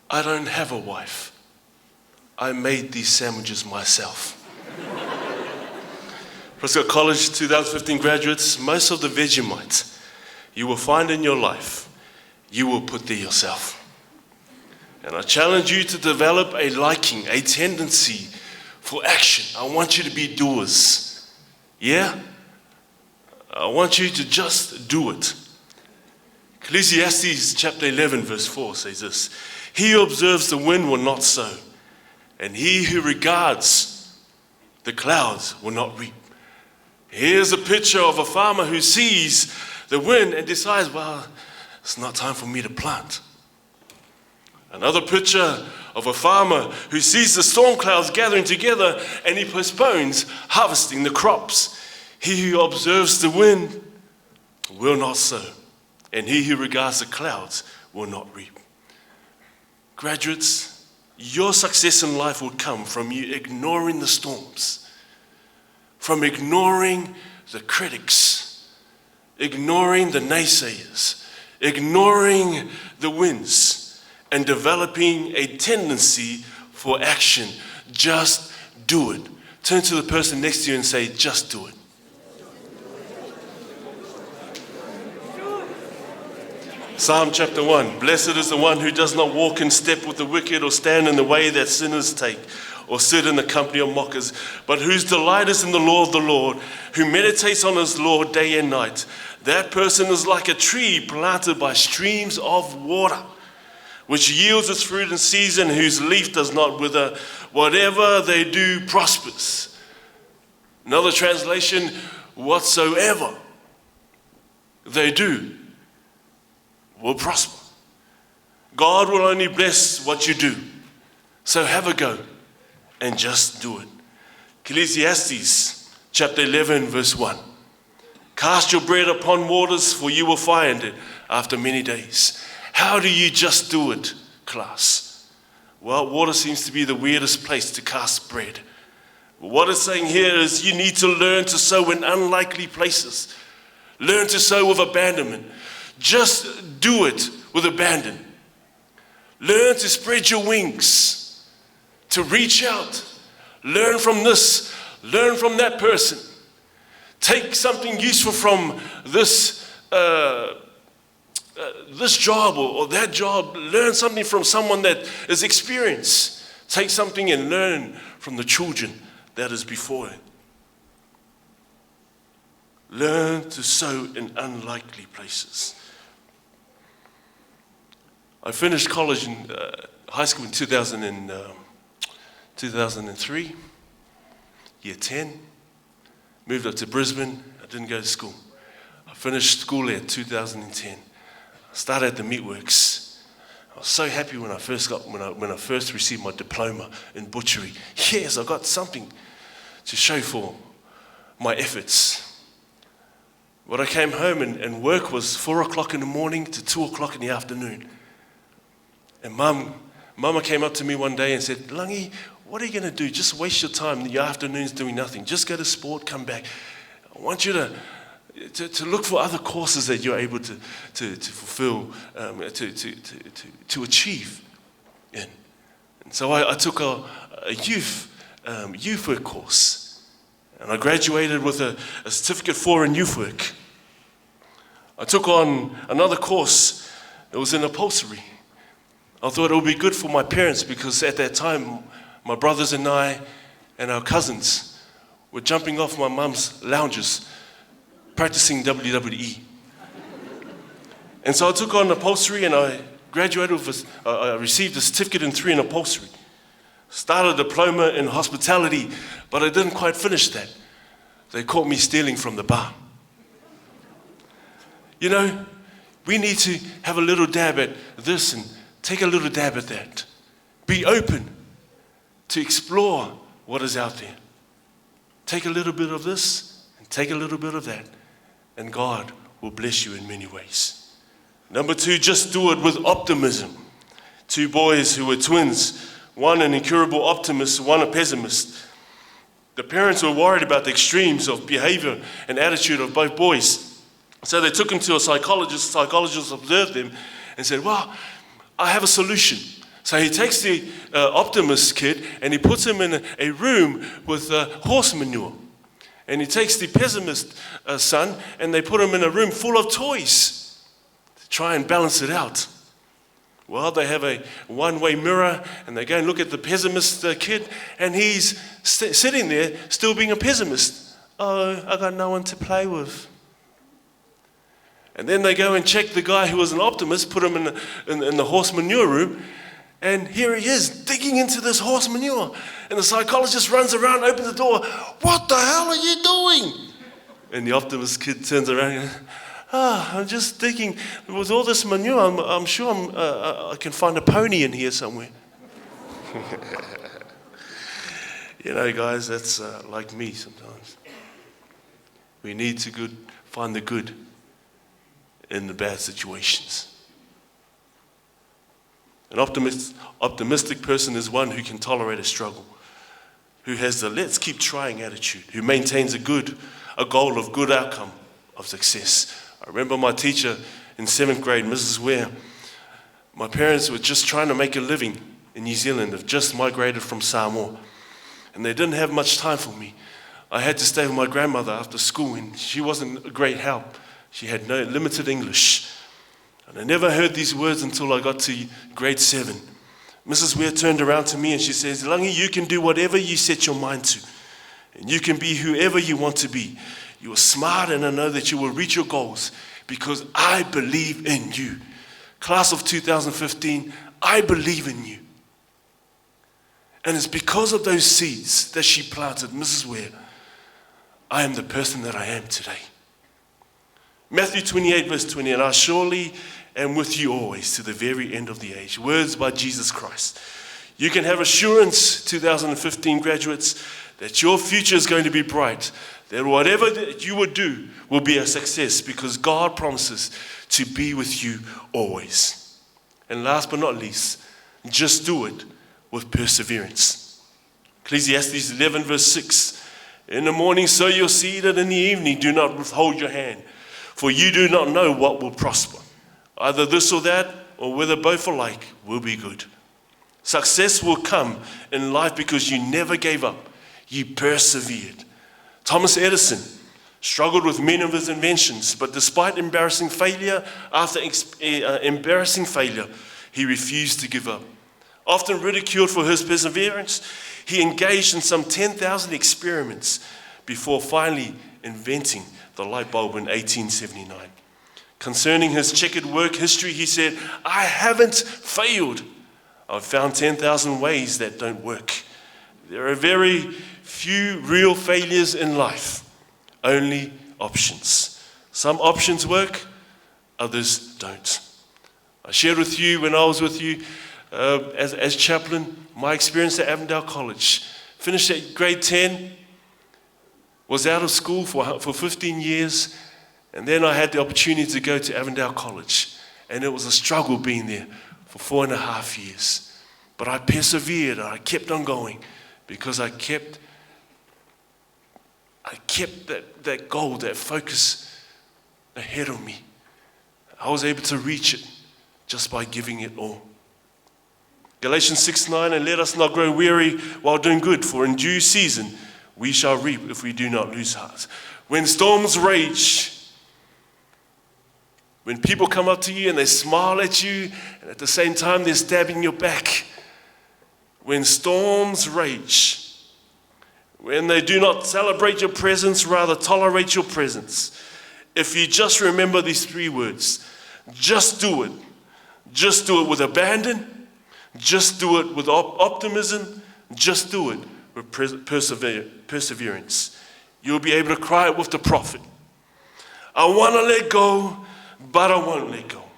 G: I don't have a wife. I made these sandwiches myself. Prescott College 2015 graduates, most of the Vegemite you will find in your life, you will put there yourself. And I challenge you to develop a liking, a tendency for action. I want you to be doers. Yeah? I want you to just do it. Ecclesiastes chapter 11 verse 4 says this, he who observes the wind will not sow, and he who regards the clouds will not reap. Here's a picture of a farmer who sees the wind and decides, well, it's not time for me to plant. Another picture of a farmer who sees the storm clouds gathering together and he postpones harvesting the crops. He who observes the wind will not sow, and he who regards the clouds will not reap. Graduates, Your success in life will come from you ignoring the storms, from ignoring the critics, ignoring the naysayers, ignoring the wins, and developing a tendency for action. Just do it. Turn to the person next to you and say, just do it. Psalm chapter 1, blessed is the one who does not walk in step with the wicked or stand in the way that sinners take or sit in the company of mockers, but whose delight is in the law of the Lord, who meditates on his law day and night. That person is like a tree planted by streams of water, which yields its fruit in season, whose leaf does not wither. Whatever they do prospers. Another translation, whatsoever they do will prosper. God will only bless what you do. So have a go and just do it. Ecclesiastes chapter 11 verse 1. Cast your bread upon waters, for you will find it after many days. How do you just do it, class? Well, water seems to be the weirdest place to cast bread. But what it's saying here is you need to learn to sow in unlikely places. Learn to sow with abandonment. Just do it with abandon. Learn to spread your wings, to reach out. Learn from this, learn from that person. Take something useful from this job or that job. Learn something from someone that is experienced. Take something and learn from the children that is before it. Learn to sow in unlikely places. I finished college in high school in 2003, year 10. Moved up to Brisbane. I didn't go to school. I finished school there in 2010. I started at the meatworks. I was so happy when I first received my diploma in butchery. Yes, I got something to show for my efforts. But I came home and work was 4 o'clock in the morning to 2 o'clock in the afternoon. And Mama came up to me one day and said, Langi, what are you going to do? Just waste your time. Your afternoon's doing nothing. Just go to sport, come back. I want you to look for other courses that you're able to fulfill, to achieve in. And so I took a youth work course. And I graduated with a certificate 4 in youth work. I took on another course. It was in upholstery. I thought it would be good for my parents because at that time, my brothers and I and our cousins were jumping off my mum's lounges, practicing WWE. And so I took on upholstery and I graduated I received a certificate in 3 in upholstery. Started a diploma in hospitality, but I didn't quite finish that. They caught me stealing from the bar. You know, we need to have a little dab at this and take a little dab at that. Be open to explore what is out there. Take a little bit of this and take a little bit of that, and God will bless you in many ways. Number 2, just do it with optimism. 2 boys who were twins, one an incurable optimist, one a pessimist. The parents were worried about the extremes of behavior and attitude of both boys. So they took them to a psychologist. The psychologist observed them and said, well, I have a solution. So he takes the optimist kid and he puts him in a room with horse manure. And he takes the pessimist son and they put him in a room full of toys to try and balance it out. Well, they have a one-way mirror and they go and look at the pessimist kid and he's sitting there still being a pessimist. Oh, I got no one to play with. And then they go and check the guy who was an optimist, put him in the horse manure room, and here he is digging into this horse manure. And the psychologist runs around, opens the door. What the hell are you doing? And the optimist kid turns around and goes, I'm just digging. With all this manure, I'm sure I can find a pony in here somewhere. You know, guys, that's like me sometimes. We need to find the good in the bad situations. An optimistic person is one who can tolerate a struggle, who has the let's keep trying attitude, who maintains a goal of good outcome, of success. I remember my teacher in 7th grade, Mrs. Ware. My parents were just trying to make a living in New Zealand, have just migrated from Samoa, and they didn't have much time for me. I had to stay with my grandmother after school, and she wasn't a great help. She had limited English. And I never heard these words until I got to grade 7. Mrs. Ware turned around to me and she says, "Langi, you can do whatever you set your mind to. And you can be whoever you want to be. You are smart and I know that you will reach your goals because I believe in you. Class of 2015, I believe in you." And it's because of those seeds that she planted, Mrs. Ware, I am the person that I am today. Matthew 28 verse 20, "And I surely am with you always to the very end of the age." Words by Jesus Christ. You can have assurance, 2015 graduates, that your future is going to be bright, that whatever that you would do will be a success because God promises to be with you always. And last but not least, just do it with perseverance. Ecclesiastes 11 verse 6, "In the morning sow your seed, and in the evening do not withhold your hand, for you do not know what will prosper. Either this or that, or whether both alike will be good." Success will come in life because you never gave up. You persevered. Thomas Edison struggled with many of his inventions, but despite embarrassing failure after embarrassing failure, he refused to give up. Often ridiculed for his perseverance, he engaged in some 10,000 experiments before finally inventing the light bulb in 1879. Concerning his checkered work history, he said, "I haven't failed. I've found 10,000 ways that don't work." There are very few real failures in life, only options. Some options work, others don't. I shared with you when I was with you as chaplain, my experience at Avondale College. Finished at grade 10, was out of school for 15 years, and then I had the opportunity to go to Avondale College, and it was a struggle being there for 4.5 years. But I persevered, I kept on going, because I kept that goal, that focus ahead of me. I was able to reach it just by giving it all. Galatians 6:9, "And let us not grow weary while doing good, for in due season we shall reap if we do not lose heart." When storms rage, when people come up to you and they smile at you, and at the same time they're stabbing your back, when storms rage, when they do not celebrate your presence, rather tolerate your presence, if you just remember these 3 words, just do it. Just do it with abandon. Just do it with optimism. Just do it with perseverance. You'll be able to cry it with the prophet. "I want to let go, but I won't let go.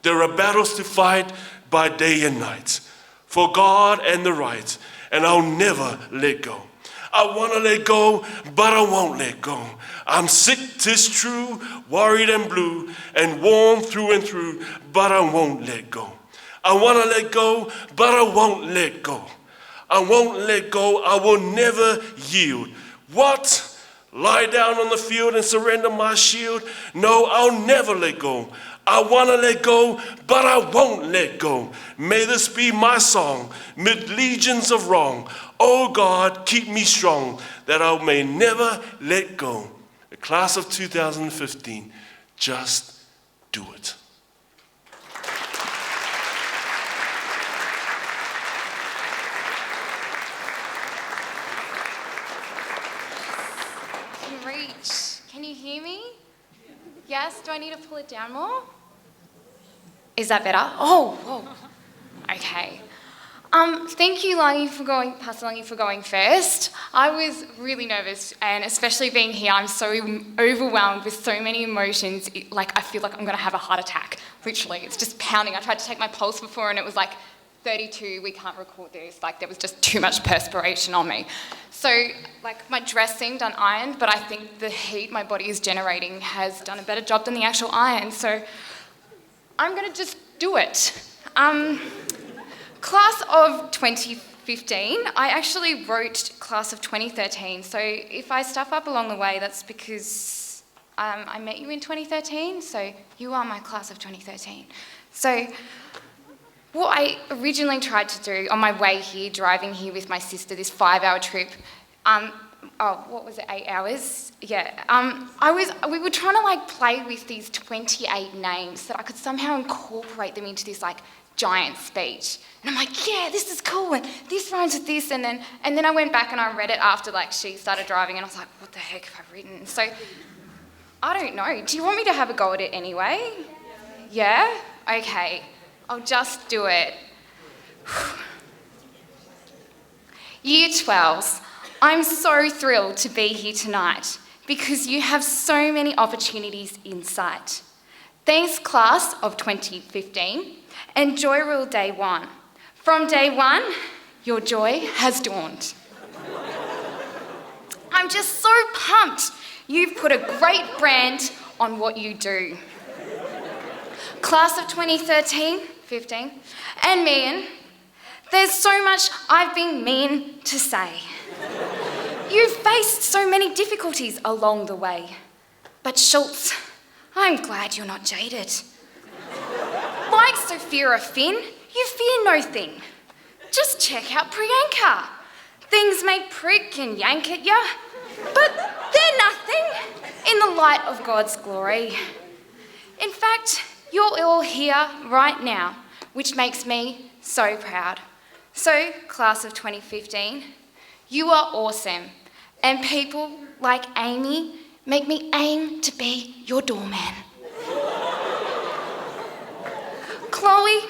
G: There are battles to fight by day and night for God and the right, and I'll never let go. I want to let go, but I won't let go. I'm sick, 'tis true, worried and blue, and worn through and through, but I won't let go. I want to let go, but I won't let go. I won't let go, I will never yield. What? Lie down on the field and surrender my shield? No, I'll never let go. I want to let go, but I won't let go. May this be my song, mid legions of wrong. Oh God, keep me strong, that I may never let go." The class of 2015, just do it.
H: Can you hear me? Yes? Do I need to pull it down more? Is that better? Oh, whoa. Okay. Thank you, Pastor Langi, for going first. I was really nervous, and especially being here, I'm so overwhelmed with so many emotions. I feel like I'm going to have a heart attack. Literally, it's just pounding. I tried to take my pulse before, and it was like 32. We can't record this. There was just too much perspiration on me. So, my dress seemed unironed, but I think the heat my body is generating has done a better job than the actual iron. So, I'm going to just do it. Class of 2015, I actually wrote class of 2013, so if I stuff up along the way, that's because I met you in 2013, so you are my class of 2013. So what I originally tried to do on my way here, driving here with my sister, this 5-hour trip, what was it, 8 hours? Yeah. We were trying to like play with these 28 names that I could somehow incorporate them into this like giant speech. And I'm like, yeah, this is cool, and this rhymes with this, and then I went back and I read it after like she started driving, and I was like, what the heck have I written? So I don't know. Do you want me to have a go at it anyway? Yeah? Okay. I'll just do it. Year 12s, I'm so thrilled to be here tonight because you have so many opportunities in sight. Thanks, class of 2015, and Joy Rule Day 1. From day 1, your joy has dawned. I'm just so pumped. You've put a great brand on what you do. Class of 2013, 15, and Mean, there's so much I've been mean to say. You've faced so many difficulties along the way. But Schultz, I'm glad you're not jaded. Like Sophia Finn, you fear no thing. Just check out Priyanka. Things may prick and yank at ya, but they're nothing in the light of God's glory. In fact, you're all here right now, which makes me so proud. So, class of 2015, you are awesome, and people like Amy make me aim to be your doorman. Chloe,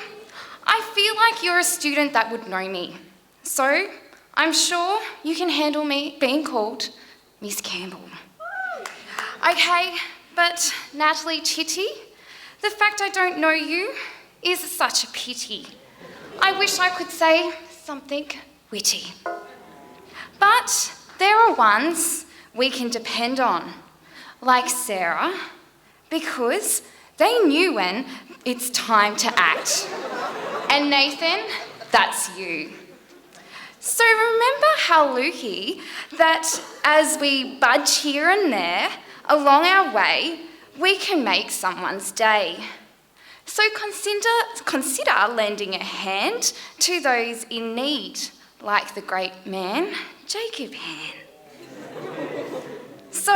H: I feel like you're a student that would know me, so I'm sure you can handle me being called Miss Campbell. Okay, but Natalie Chitty, the fact I don't know you is such a pity. I wish I could say something witty. But there are ones we can depend on, like Sarah, because they knew when it's time to act. And Nathan, that's you. So remember how Lukey, that as we budge here and there along our way, we can make someone's day. So consider lending a hand to those in need, like the great man, Jacob Han. So,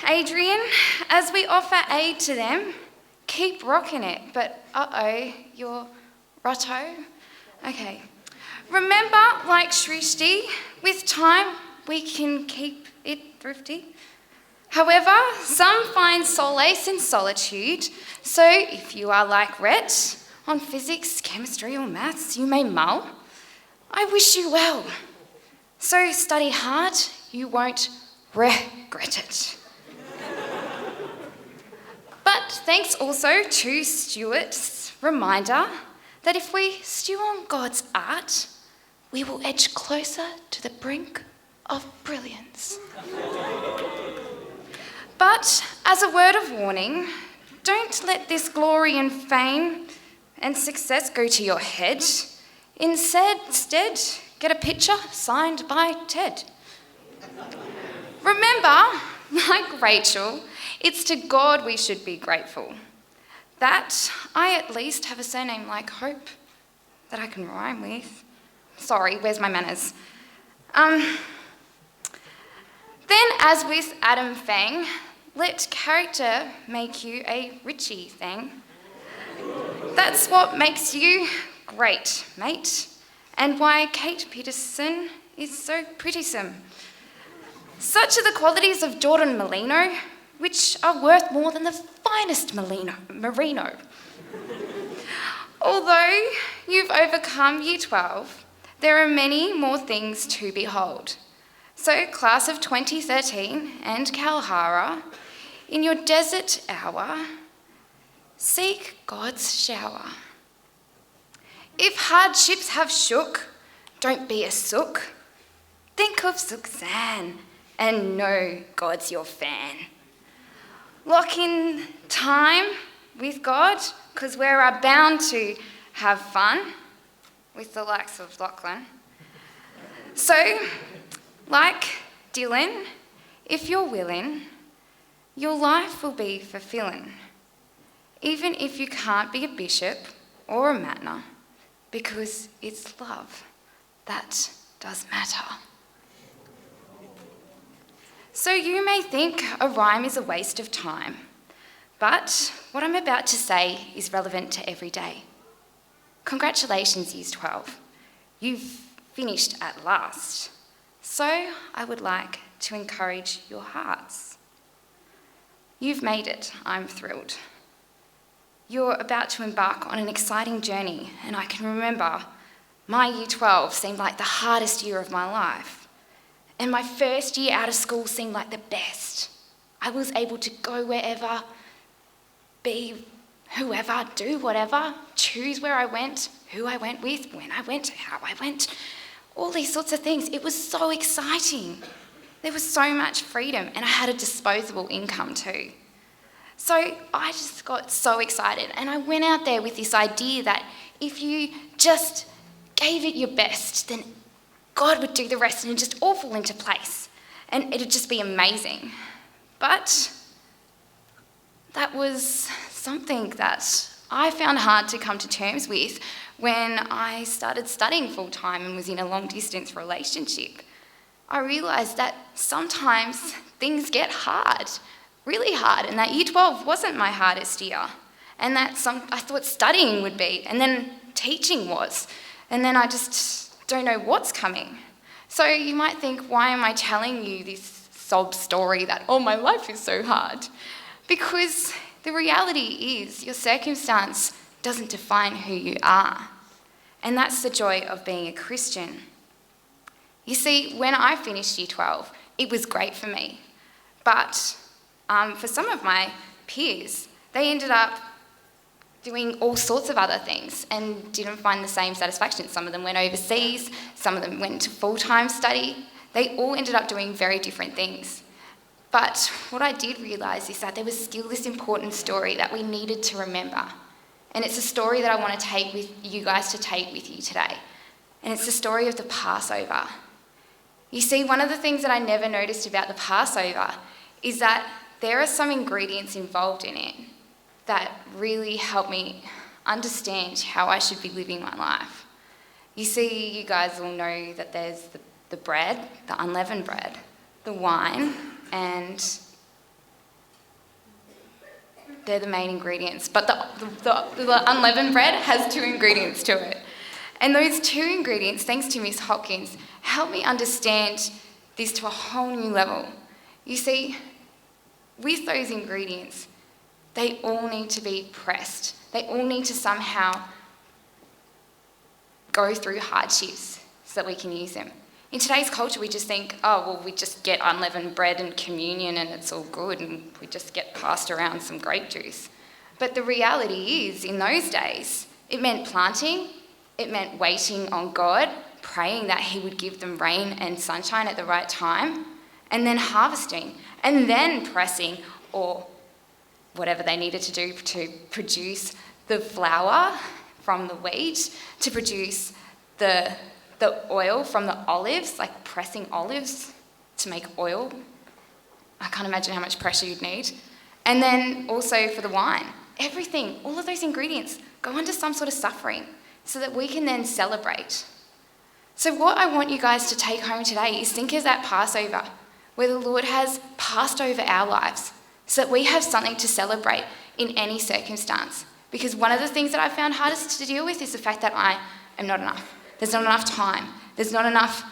H: Adrian, as we offer aid to them, keep rocking it, but you're rotto? Okay. Remember, like Shrishti, with time we can keep it thrifty. However, some find solace in solitude, so if you are like Rhett, on physics, chemistry or maths, you may mull. I wish you well. So study hard, you won't regret it. But thanks also to Stuart's reminder that if we stew on God's art, we will edge closer to the brink of brilliance. But as a word of warning, don't let this glory and fame and success go to your head. Instead, get a picture signed by Ted. Remember, like Rachel, it's to God we should be grateful. That I at least have a surname like Hope that I can rhyme with. Sorry, where's my manners? Then, as with Adam Fang, let character make you a Richie thing. That's what makes you great, mate, and why Kate Peterson is so prettysome. Such are the qualities of Jordan Molino, which are worth more than the finest merino. Although you've overcome Year 12, there are many more things to behold. So, class of 2013 and Kalhara, in your desert hour, seek God's shower. If hardships have shook, don't be a sook. Think of Suksan and know God's your fan. Lock in time with God, because we're bound to have fun. with the likes of Lachlan. So, like Dylan, if you're willing, your life will be fulfilling, even if you can't be a bishop or a matner, because it's love that does matter. So you may think a rhyme is a waste of time, but what I'm about to say is relevant to every day. Congratulations, Years 12. You've finished at last. So I would like to encourage your hearts. You've made it, I'm thrilled. You're about to embark on an exciting journey, and I can remember my Year 12 seemed like the hardest year of my life. And my first year out of school seemed like the best. I was able to go wherever, be whoever, do whatever, choose where I went, who I went with, when I went, how I went, all these sorts of things. It was so exciting. There was so much freedom, and I had a disposable income too. So I just got so excited, and I went out there with this idea that if you just gave it your best, then God would do the rest and it'd just all fall into place, and it'd just be amazing. But that was something that I found hard to come to terms with when I started studying full-time and was in a long-distance relationship. I realised that sometimes things get hard, really hard, and that Year 12 wasn't my hardest year, and that I thought studying would be, and then teaching was, and then I just don't know what's coming. So you might think, why am I telling you this sob story that, oh, my life is so hard? Because the reality is your circumstance doesn't define who you are. And that's the joy of being a Christian. You see, when I finished Year 12, it was great for me. But for some of my peers, they ended up doing all sorts of other things and didn't find the same satisfaction. Some of them went overseas, some of them went to full-time study. They all ended up doing very different things. But what I did realise is that there was still this important story that we needed to remember. And it's a story that I want to take with you guys to take with you today. And it's the story of the Passover. You see, one of the things that I never noticed about the Passover is that there are some ingredients involved in it that really help me understand how I should be living my life. You see, you guys all know that there's the bread, the unleavened bread, the wine, and they're the main ingredients. But the unleavened bread has 2 ingredients to it. And those 2 ingredients, thanks to Miss Hopkins, help me understand this to a whole new level. You see, with those ingredients, they all need to be pressed. They all need to somehow go through hardships so that we can use them. In today's culture, we just think, oh, well, we just get unleavened bread and communion and it's all good and we just get passed around some grape juice. But the reality is, in those days, it meant planting, it meant waiting on God, praying that He would give them rain and sunshine at the right time, and then harvesting, and then pressing or whatever they needed to do to produce the flour from the wheat, to produce the oil from the olives, like pressing olives to make oil. I can't imagine how much pressure you'd need. And then also for the wine. Everything, all of those ingredients go under some sort of suffering so that we can then celebrate. So what I want you guys to take home today is think of that Passover, where the Lord has passed over our lives so that we have something to celebrate in any circumstance. Because one of the things that I found hardest to deal with is the fact that I am not enough. There's not enough time. There's not enough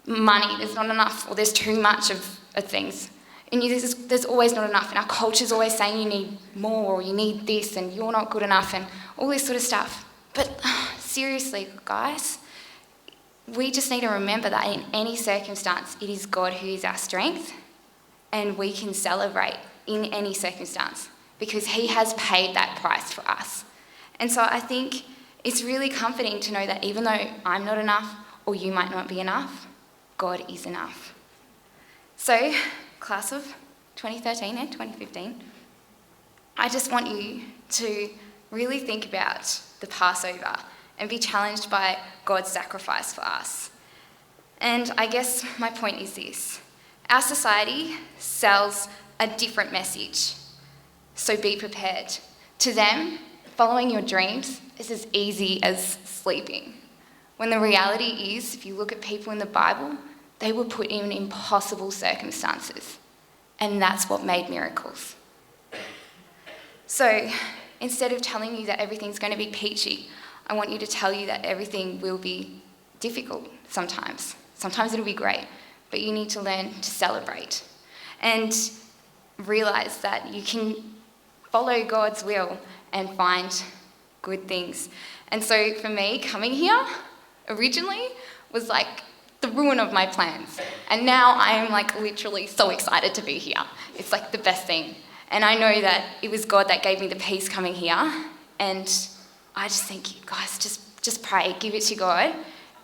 H: money. There's not enough, or there's too much of things. And there's always not enough. And our culture's always saying you need more, or you need this, and you're not good enough, and all this sort of stuff. But seriously, guys, we just need to remember that in any circumstance, it is God who is our strength, and we can celebrate in any circumstance because He has paid that price for us. And so I think it's really comforting to know that even though I'm not enough, or you might not be enough, God is enough. So, class of 2013 and 2015, I just want you to really think about the Passover and be challenged by God's sacrifice for us. And I guess my point is this. Our society sells a different message, so be prepared. To them, following your dreams is as easy as sleeping. When the reality is, if you look at people in the Bible, they were put in impossible circumstances, and that's what made miracles. So instead of telling you that everything's going to be peachy, I want you to tell you that everything will be difficult sometimes. Sometimes it'll be great, but you need to learn to celebrate and realise that you can follow God's will and find good things. And so for me, coming here originally was like the ruin of my plans. And now I am like literally so excited to be here. It's like the best thing. And I know that it was God that gave me the peace coming here. And I just think, you guys, just pray, give it to God,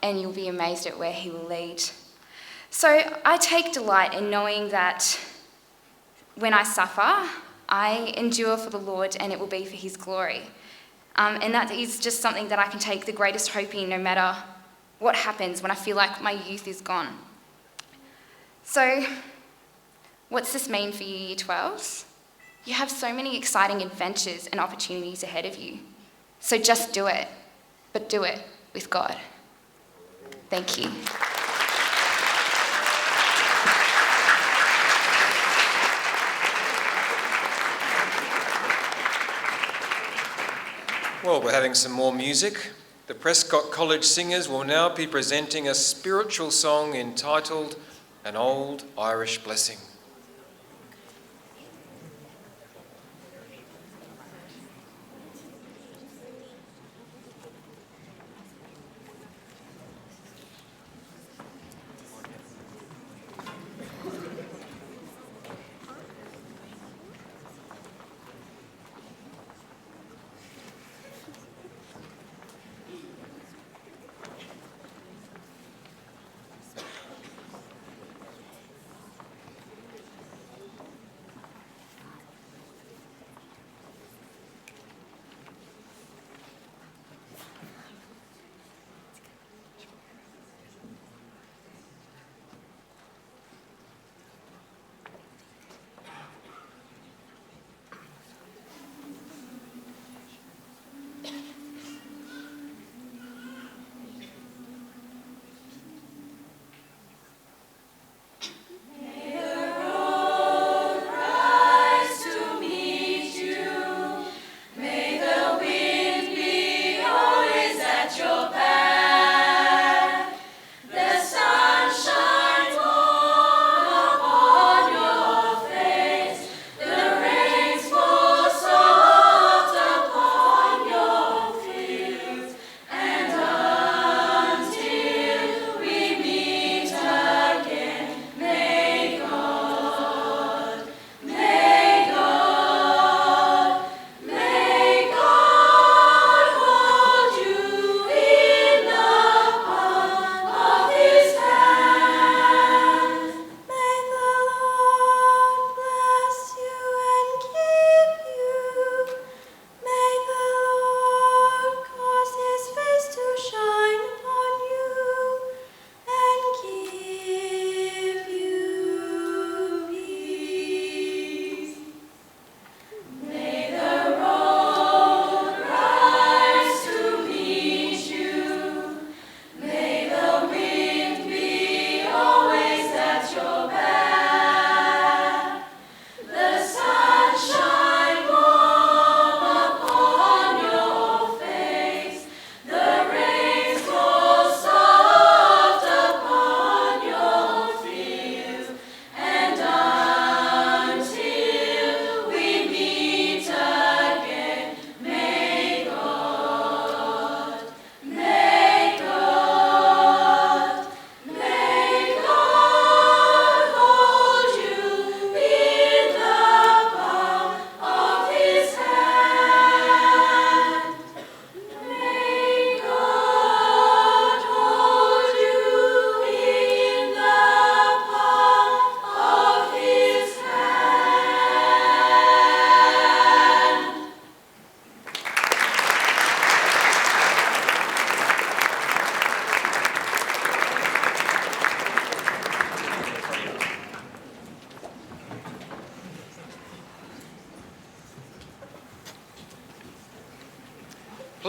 H: and you'll be amazed at where he will lead. So I take delight in knowing that when I suffer, I endure for the Lord and it will be for his glory. And that is just something that I can take the greatest hope in no matter what happens when I feel like my youth is gone. So what's this mean for you, Year 12s? You have so many exciting adventures and opportunities ahead of you. So just do it, but do it with God. Thank you.
A: Well, we're having some more music. The Prescott College Singers will now be presenting a spiritual song entitled An Old Irish Blessing.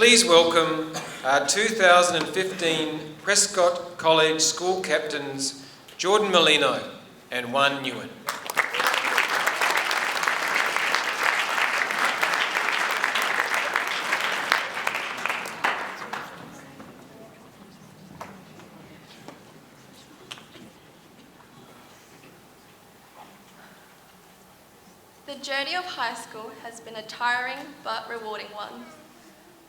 A: Please welcome our 2015 Prescott College School Captains, Jordan Molino and Juan Nguyen.
I: The journey of high school has been a tiring but rewarding one.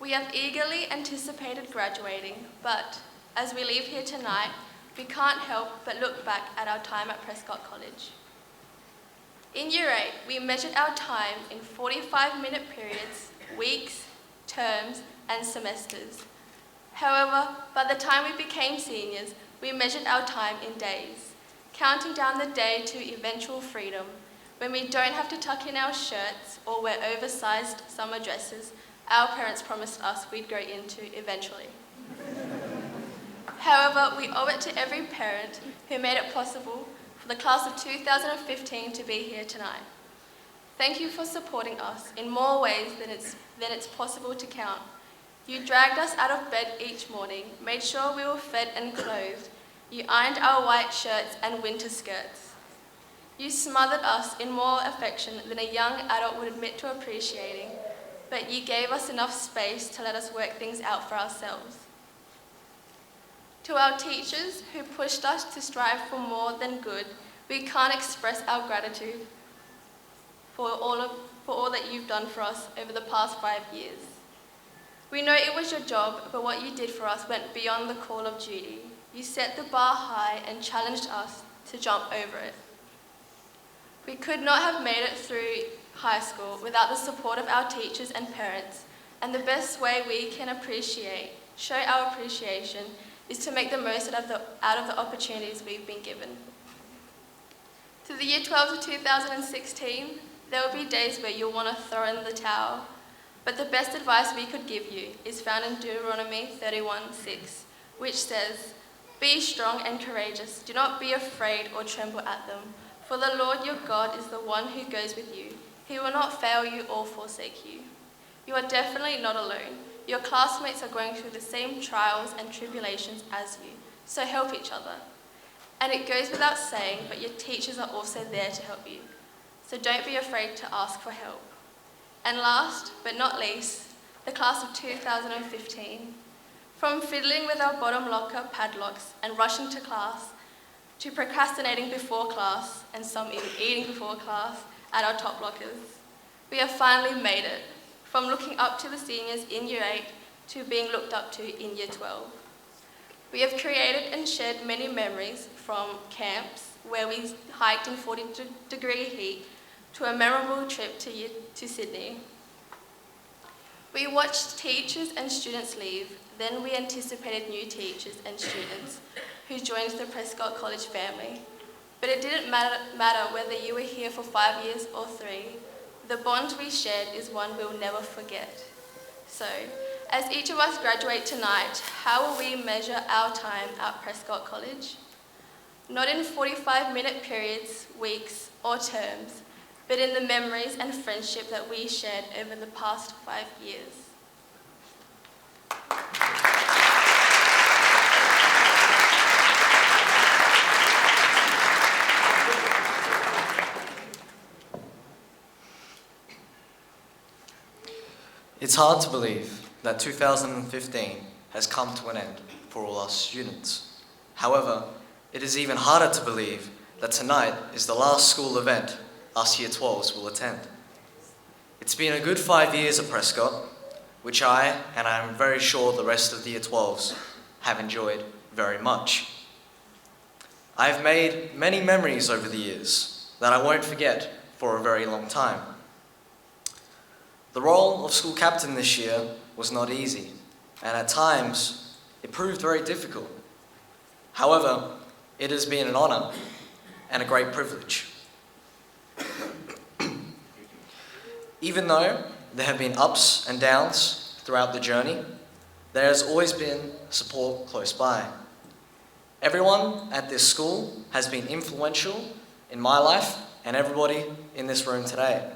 I: We have eagerly anticipated graduating, but as we leave here tonight, we can't help but look back at our time at Prescott College. In Year 8, we measured our time in 45-minute periods, weeks, terms, and semesters. However, by the time we became seniors, we measured our time in days, counting down the day to eventual freedom, when we don't have to tuck in our shirts or wear oversized summer dresses our parents promised us we'd grow into eventually. However, we owe it to every parent who made it possible for the class of 2015 to be here tonight. Thank you for supporting us in more ways than it's possible to count. You dragged us out of bed each morning, made sure we were fed and clothed. You ironed our white shirts and winter skirts. You smothered us in more affection than a young adult would admit to appreciating, but you gave us enough space to let us work things out for ourselves. To our teachers who pushed us to strive for more than good, we can't express our gratitude for all that you've done for us over the past 5 years. We know it was your job, but what you did for us went beyond the call of duty. You set the bar high and challenged us to jump over it. We could not have made it through high school without the support of our teachers and parents, and the best way we can show our appreciation is to make the most out of the opportunities we've been given. To the Year 12 of 2016, there will be days where you'll want to throw in the towel, but the best advice we could give you is found in Deuteronomy 31:6, which says, "Be strong and courageous, do not be afraid or tremble at them, for the Lord your God is the one who goes with you. He will not fail you or forsake you." You are definitely not alone. Your classmates are going through the same trials and tribulations as you, so help each other. And it goes without saying, but your teachers are also there to help you. So don't be afraid to ask for help. And last but not least, the class of 2015. From fiddling with our bottom locker padlocks and rushing to class, to procrastinating before class, and some even eating before class at our top lockers, we have finally made it. From looking up to the seniors in Year 8 to being looked up to in Year 12. We have created and shared many memories, from camps where we hiked in 40-degree heat to a memorable trip to Sydney. We watched teachers and students leave, then we anticipated new teachers and students who joined the Prescott College family. But it didn't matter whether you were here for 5 years or 3. The bond we shared is one we'll never forget. So, as each of us graduate tonight, how will we measure our time at Prescott College? Not in 45-minute periods, weeks, or terms, but in the memories and friendship that we shared over the past 5 years.
J: It's hard to believe that 2015 has come to an end for all our students. However, it is even harder to believe that tonight is the last school event us Year 12s will attend. It's been a good 5 years at Prescott, which I, and I'm very sure the rest of the Year 12s, have enjoyed very much. I've made many memories over the years that I won't forget for a very long time. The role of school captain this year was not easy, and at times it proved very difficult. However, it has been an honour and a great privilege. Even though there have been ups and downs throughout the journey, there has always been support close by. Everyone at this school has been influential in my life and everybody in this room today.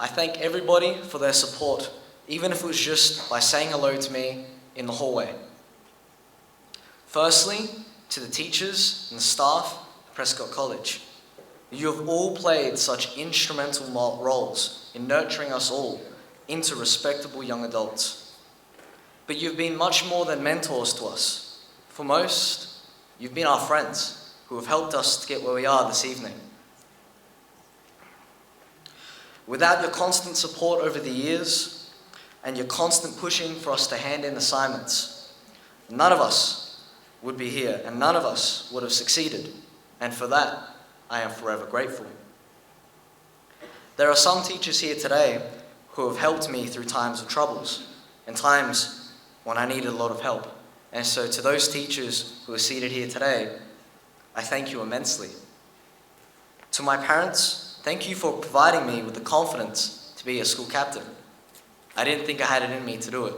J: I thank everybody for their support even if it was just by saying hello to me in the hallway. Firstly, to the teachers and the staff at Prescott College. You have all played such instrumental roles in nurturing us all into respectable young adults. But you've been much more than mentors to us. For most, you've been our friends who have helped us to get where we are this evening. Without your constant support over the years and your constant pushing for us to hand in assignments, none of us would be here and none of us would have succeeded. And for that, I am forever grateful. There are some teachers here today who have helped me through times of troubles and times when I needed a lot of help. And so to those teachers who are seated here today, I thank you immensely. To my parents, thank you for providing me with the confidence to be a school captain. I didn't think I had it in me to do it,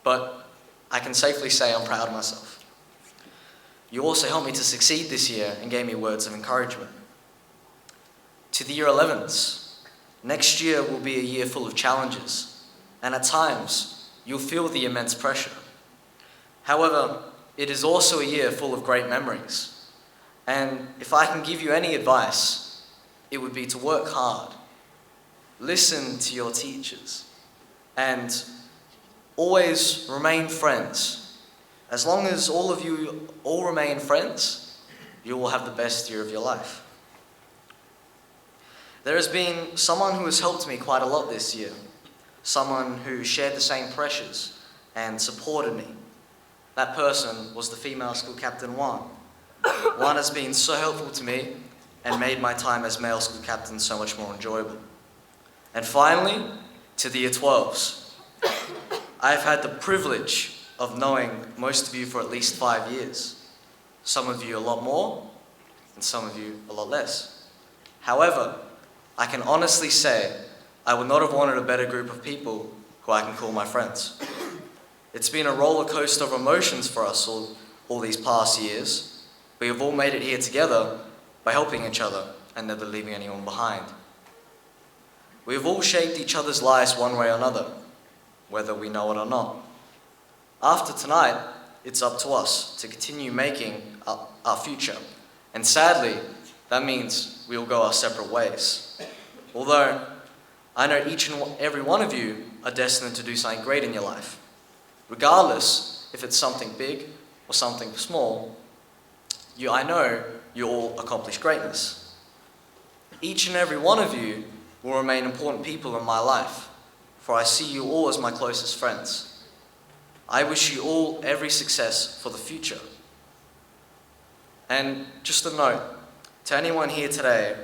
J: but I can safely say I'm proud of myself. You also helped me to succeed this year and gave me words of encouragement. To the Year 11s, next year will be a year full of challenges, and at times, you'll feel the immense pressure. However, it is also a year full of great memories, and if I can give you any advice, it would be to work hard, listen to your teachers, and always remain friends. As long as all of you all remain friends, you will have the best year of your life. There has been someone who has helped me quite a lot this year, someone who shared the same pressures and supported me. That person was the female school captain, Juan. Juan has been so helpful to me and made my time as male school captain so much more enjoyable. And finally, to the Year 12s. I've had the privilege of knowing most of you for at least 5 years. Some of you a lot more, and some of you a lot less. However, I can honestly say I would not have wanted a better group of people who I can call my friends. It's been a roller coaster of emotions for us all these past years. We have all made it here together by helping each other and never leaving anyone behind. We have all shaped each other's lives one way or another, whether we know it or not. After tonight, it's up to us to continue making our future. And sadly, that means we will go our separate ways. Although, I know each and every one of you are destined to do something great in your life. Regardless if it's something big or something small, I know you all accomplish greatness. Each and every one of you will remain important people in my life, for I see you all as my closest friends. I wish you all every success for the future. And just a note, to anyone here today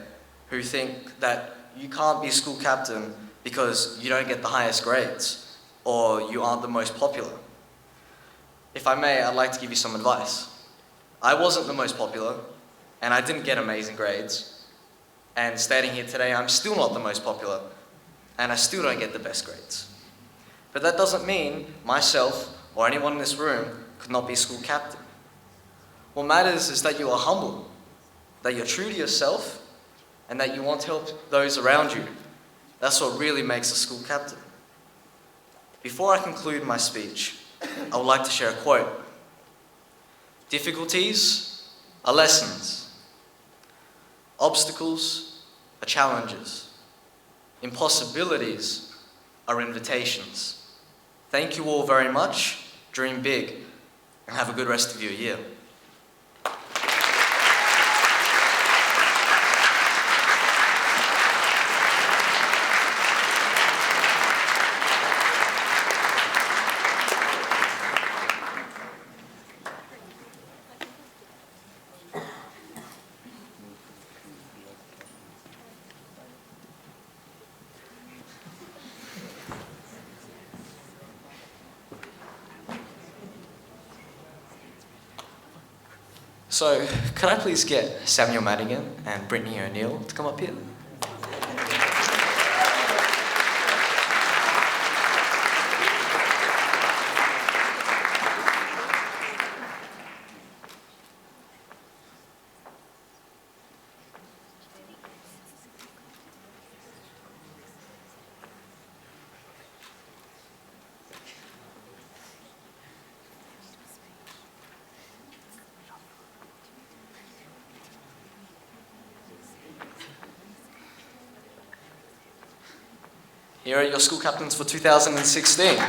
J: who think that you can't be school captain because you don't get the highest grades or you aren't the most popular, if I may, I'd like to give you some advice. I wasn't the most popular, and I didn't get amazing grades. And standing here today, I'm still not the most popular, and I still don't get the best grades. But that doesn't mean myself or anyone in this room could not be school captain. What matters is that you are humble, that you're true to yourself, and that you want to help those around you. That's what really makes a school captain. Before I conclude my speech, I would like to share a quote. Difficulties are lessons. Obstacles are challenges. Impossibilities are invitations. Thank you all very much. Dream big, and have a good rest of your year. So, could I please get Samuel Madigan and Brittany O'Neill to come up here? Here are your school captains for 2016.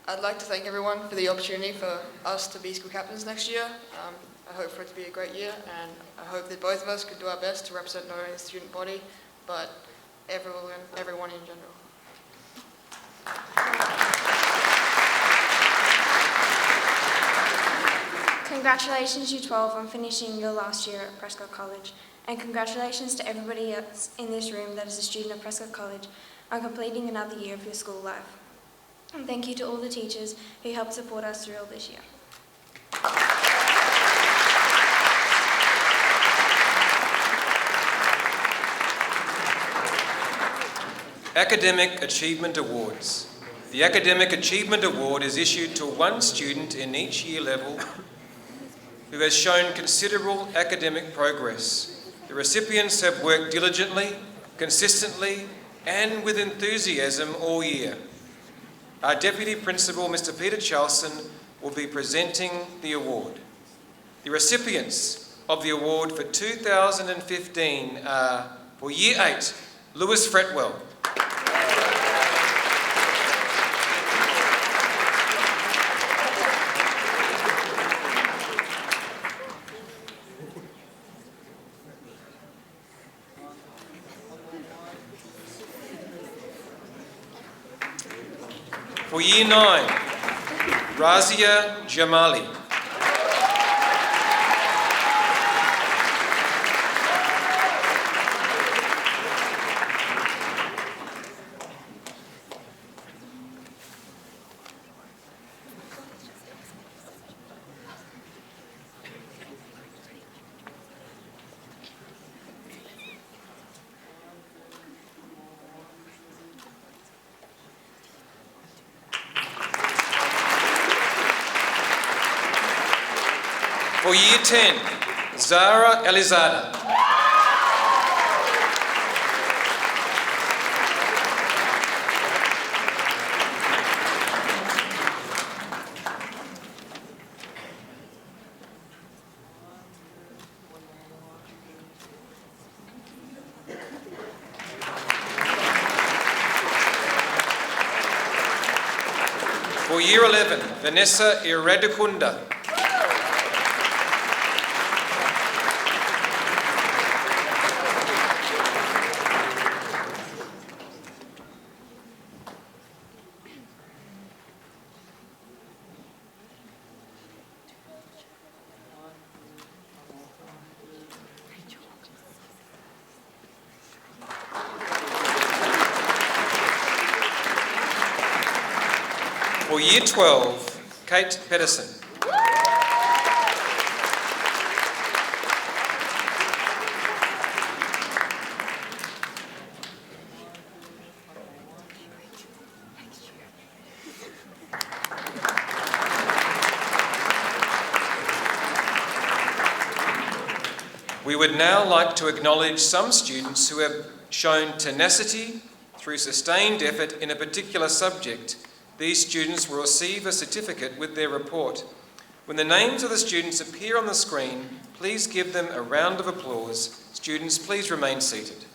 K: I'd like to thank everyone for the opportunity for us to be school captains next year. I hope for it to be a great year, and I hope that both of us could do our best to represent not only the student body, but everyone in general.
L: Congratulations, U12, on finishing your last year at Prescott College, and congratulations to everybody else in this room that is a student at Prescott College on completing another year of your school life. And thank you to all the teachers who helped support us through all this year.
A: Academic Achievement Awards. The Academic Achievement Award is issued to one student in each year level who has shown considerable academic progress. The recipients have worked diligently, consistently, and with enthusiasm all year. Our Deputy Principal, Mr. Peter Charlson, will be presenting the award. The recipients of the award for 2015 are, for Year 8, Lewis Fretwell. For Year 9, Razia Jamali. For Year 10, Zara Elizada. For Year 11, Vanessa Iradukunda. For Year 12, Kate Pedersen. We would now like to acknowledge some students who have shown tenacity through sustained effort in a particular subject. These students will receive a certificate with their report. When the names of the students appear on the screen, please give them a round of applause. Students, please remain seated.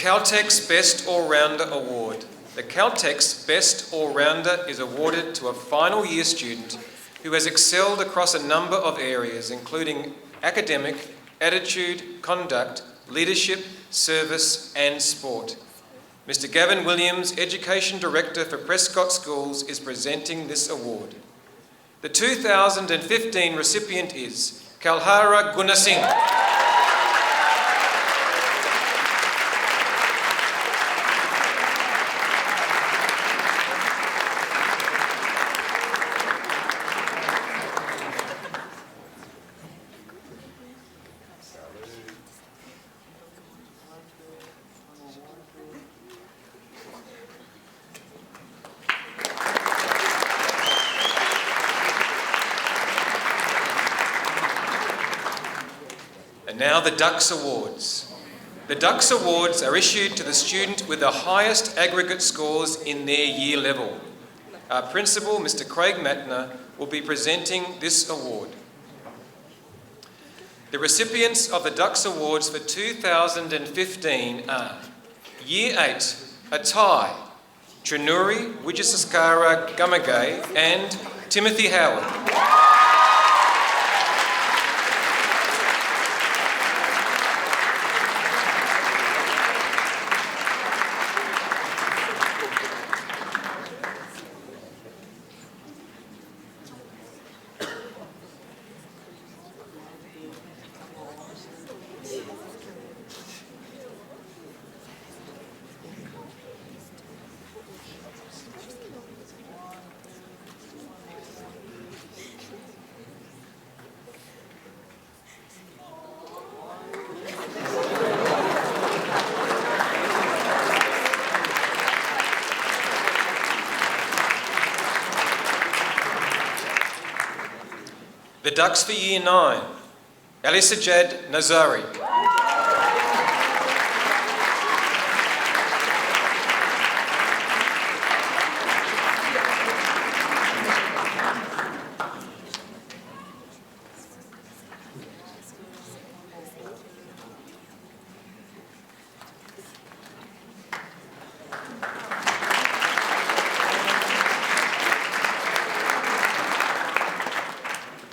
A: Caltex Best All-Rounder Award. The Caltex Best All-Rounder is awarded to a final year student who has excelled across a number of areas, including academic, attitude, conduct, leadership, service and sport. Mr. Gavin Williams, Education Director for Prescott Schools, is presenting this award. The 2015 recipient is Kalhara Gunasingh. And now the Dux Awards. The Dux Awards are issued to the student with the highest aggregate scores in their year level. Our principal, Mr. Craig Matner, will be presenting this award. The recipients of the Dux Awards for 2015 are Year 8, Atai, Trinuri Wijasaskara Gamagay and Timothy Howard. The Dux for Year 9, Alisajad Nazari.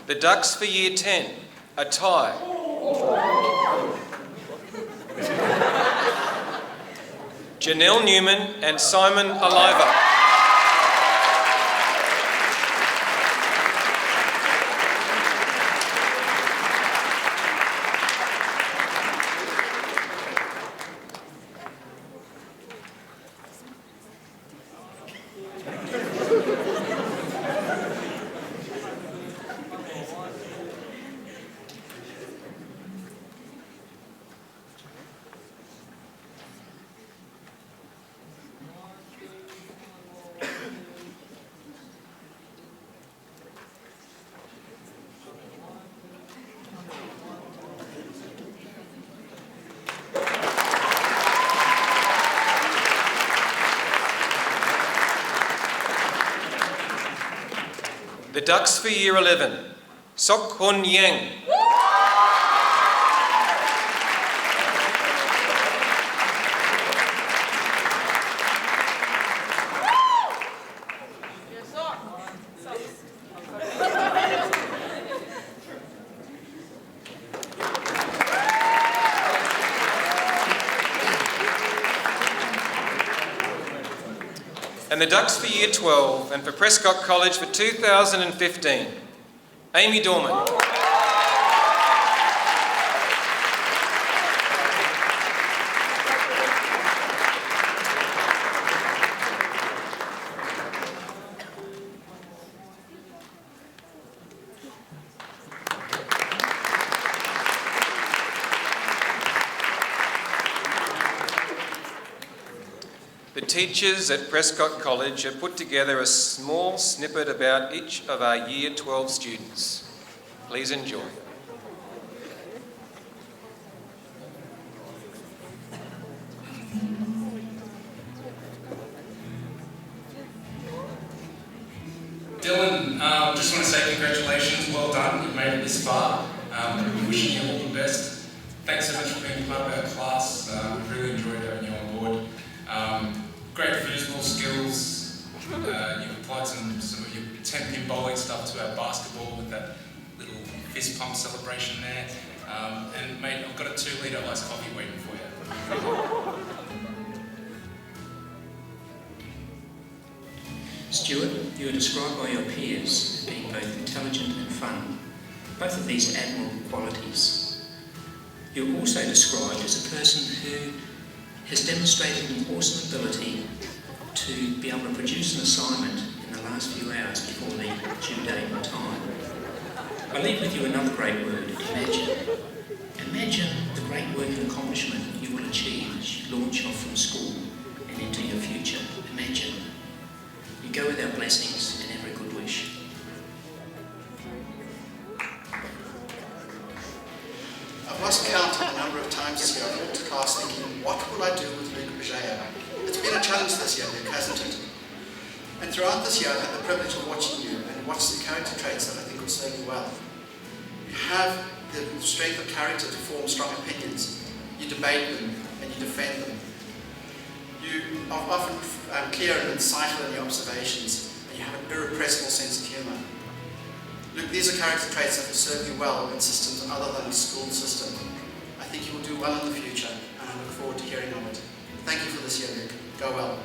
A: The Dux for Year 10, Atai. Janelle Newman and Simon Aliva. The Dux for Year 11, Sok Hun Yang. And the Dux for Year 12 and for Prescott College for 2015, Amy Dorman. The teachers at Prescott College have put together a small snippet about each of our Year 12 students. Please enjoy.
M: Dylan, just want to say congratulations, well done, you've made it this far. Wishing you all the best. Thanks so much for being part of our class. We've really enjoyed having you on board. applied some sort of your 10-pin bowling stuff to our basketball with that little fist pump celebration there. And mate, I've got a 2-litre iced coffee waiting for you.
C: Stuart, you are described by your peers as being both intelligent and fun. Both of these admirable qualities. You're also described as a person who has demonstrated an awesome ability to be able to produce an assignment in the last few hours before the due date and time. I leave with you another great word, imagine. Imagine the great work and accomplishment you will achieve as you launch off from school and into your future. Imagine. You go with our blessings and every good wish.
N: I've lost count of the number of times this year I've walked to class thinking, what will I do with Luke Bejaya? It's been a challenge this year, Luke, hasn't it? And throughout this year I've had the privilege of watching you and watch the character traits that I think will serve you well. You have the strength of character to form strong opinions. You debate them and you defend them. You are often clear and insightful in your observations, and you have an irrepressible sense of humour. Luke, these are character traits that will serve you well in systems other than the school system. I think you will do well in the future, and I look forward to hearing of it. Thank you for this year, Luke. Go well.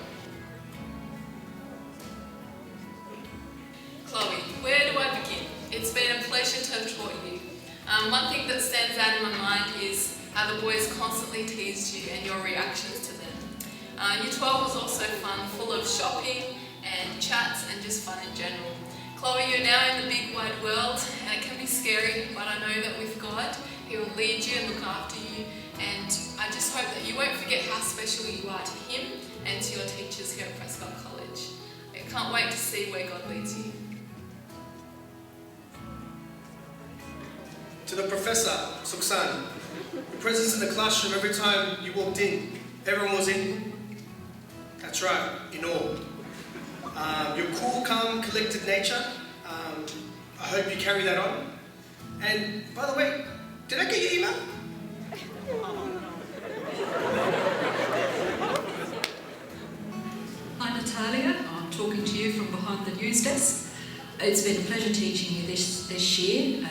O: Chloe, where do I begin? It's been a pleasure to have taught you. One thing that stands out in my mind is how the boys constantly teased you and your reactions to them. Year 12 was also fun, full of shopping and chats and just fun in general. Chloe, you're now in the big wide world and it can be scary, but I know that with God, He will lead you and look after you, and I just hope that you won't forget how special you are to Him and to your teachers here at Prescott College. I can't wait to see where God leads you.
P: To the Professor, Suksan, your presence in the classroom every time you walked in, everyone was in. That's right, in awe. Your cool, calm, collected nature, I hope you carry that on. And by the way, did I get your email?
Q: Hi Natalia, I'm talking to you from behind the news desk. It's been a pleasure teaching you this year.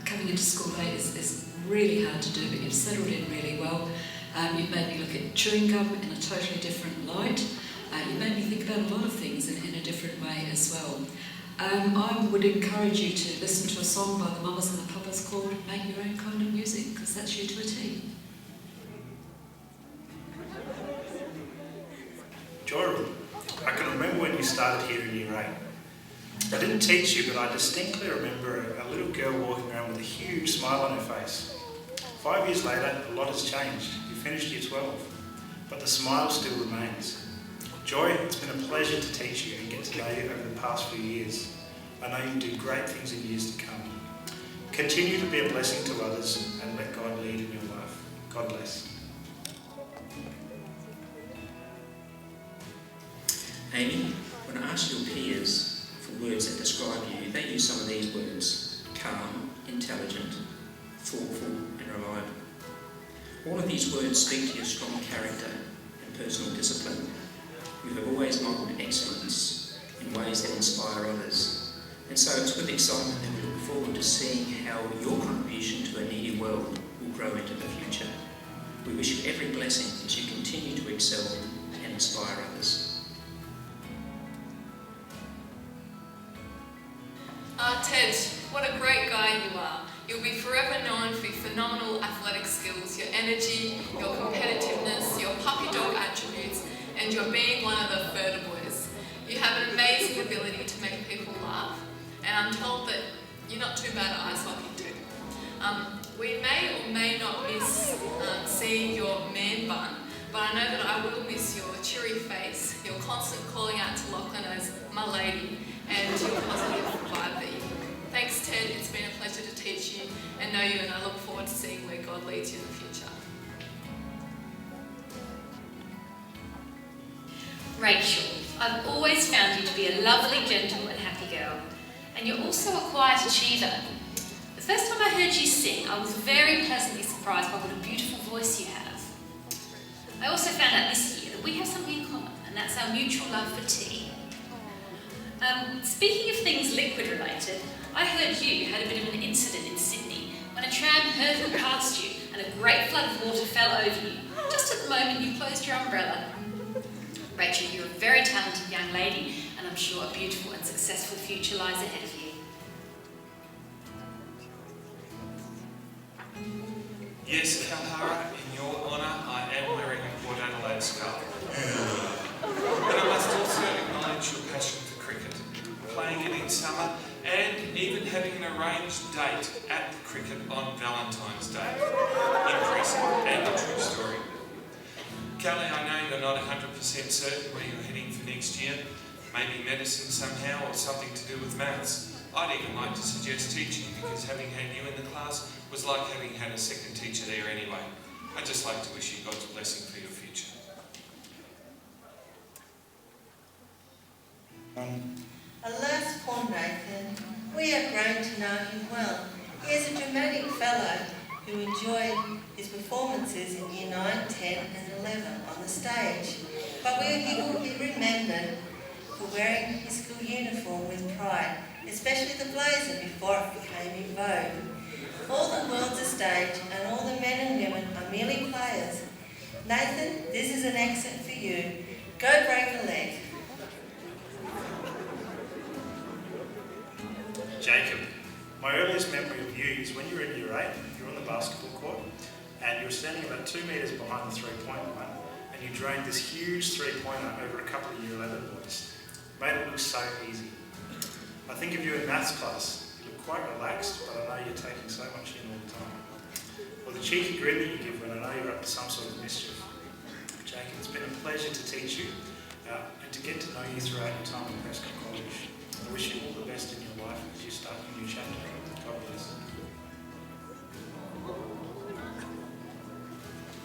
Q: Coming into school late is really hard to do, but you've settled in really well. You've made me look at chewing gum in a totally different light. You made me think about a lot of things in a different way as well. I would encourage you to listen to a song by the Mamas and the Papas called Make Your Own Kind of Music, because that's you to a T.
R: Jordan, I can remember when you started here in Year 8. I didn't teach you, but I distinctly remember a little girl walking around with a huge smile on her face. 5 years later, a lot has changed. You finished Year 12, but the smile still remains. Joy, it's been a pleasure to teach you and get to know you over the past few years. I know you do great things in years to come. Continue to be a blessing to others and let God lead in your life. God bless.
C: Amy, when I asked your peers for words that describe you, they use some of these words: calm, intelligent, thoughtful and reliable. All of these words speak to your strong character and personal discipline. You have always modelled excellence in ways that inspire others. And so it's with excitement that we look forward to seeing how your contribution to a needy world will grow into the future. We wish you every blessing as you continue to excel and inspire others.
O: Ted, what a great guy you are. You'll be forever known for your phenomenal athletic skills, your energy, your competitiveness, your puppy dog attributes, and your being one of the further boys. You have an amazing ability to make people laugh, and I'm told that you're not too bad at ice hockey too. We may or may not miss seeing your man bun, but I know that I will miss your cheery face, your constant calling out to Lachlan as my lady, and your positive vibe that you bring. Thanks, Ted. It's been a pleasure to teach you and know you, and I look forward to seeing where God leads you in the future.
S: Rachel, I've always found you to be a lovely, gentle and happy girl, and you're also a quiet achiever. The first time I heard you sing, I was very pleasantly surprised by what a beautiful voice you have. I also found out this year that we have something in common, and that's our mutual love for tea. Speaking of things liquid related, I heard you had a bit of an incident in Sydney when a tram hurtled past you and a great flood of water fell over you, just at the moment you closed your umbrella. Rachel, you're a very talented young lady, and I'm sure a beautiful and successful future lies ahead of you.
T: Yes, Kalhara, in your honour, I am wearing a Port Adelaide scarf. But I must also acknowledge your passion for cricket, playing it in summer, and even having an arranged date at the cricket on Valentine's Day. Impressive and a true story. Callie, I know you're not 100% certain where you're heading for next year. Maybe medicine somehow, or something to do with maths. I'd even like to suggest teaching, because having had you in the class was like having had a second teacher there anyway. I'd just like to wish you God's blessing for your future.
U: Alas, poor Nathan, we have grown to know him well. He is a dramatic fellow who enjoyed his performances in Year 9, 10 and 11 on the stage. But he will be remembered for wearing his school uniform with pride, especially the blazer before it became in vogue. All the world's a stage and all the men and women are merely players. Nathan, this is an exit for you. Go break a leg.
R: Jacob, my earliest memory of you is when you were in Year 8, you were on the basketball court, and you were standing about 2 metres behind the three-point line, and you drained this huge three-pointer over a couple of Year 11 boys. Made it look so easy. I think of you in maths class. You look quite relaxed, but I know you're taking so much in all the time. Or the cheeky grin that you give when I know you're up to some sort of mischief. Jacob, it's been a pleasure to teach you and to get to know you throughout your time at Prescott College. I wish you all the best in your life as you start your new chapter. God bless.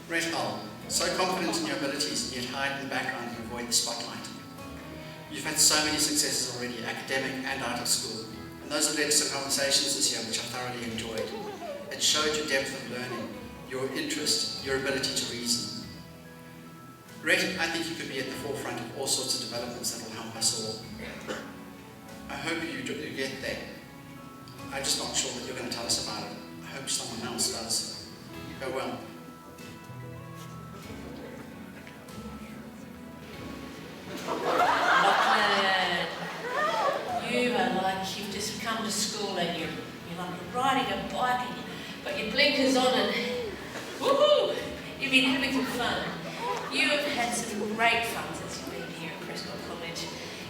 N: Red Hull, so confident in your abilities and yet hide in the background and avoid the spotlight. You've had so many successes already, academic and out of school, and those have led to some conversations this year which I thoroughly enjoyed. It showed your depth of learning, your interest, your ability to reason. Red, I think you could be at the forefront of all sorts of developments that will help us all. I hope you get there. I'm just not sure that you're going to tell us about it. I hope someone else does. Go well.
U: You are like you've just come to school and you're like riding a bike and you've got your blinkers on and woohoo! You've been having some fun. You have had some great fun since you've been here at Prescott College.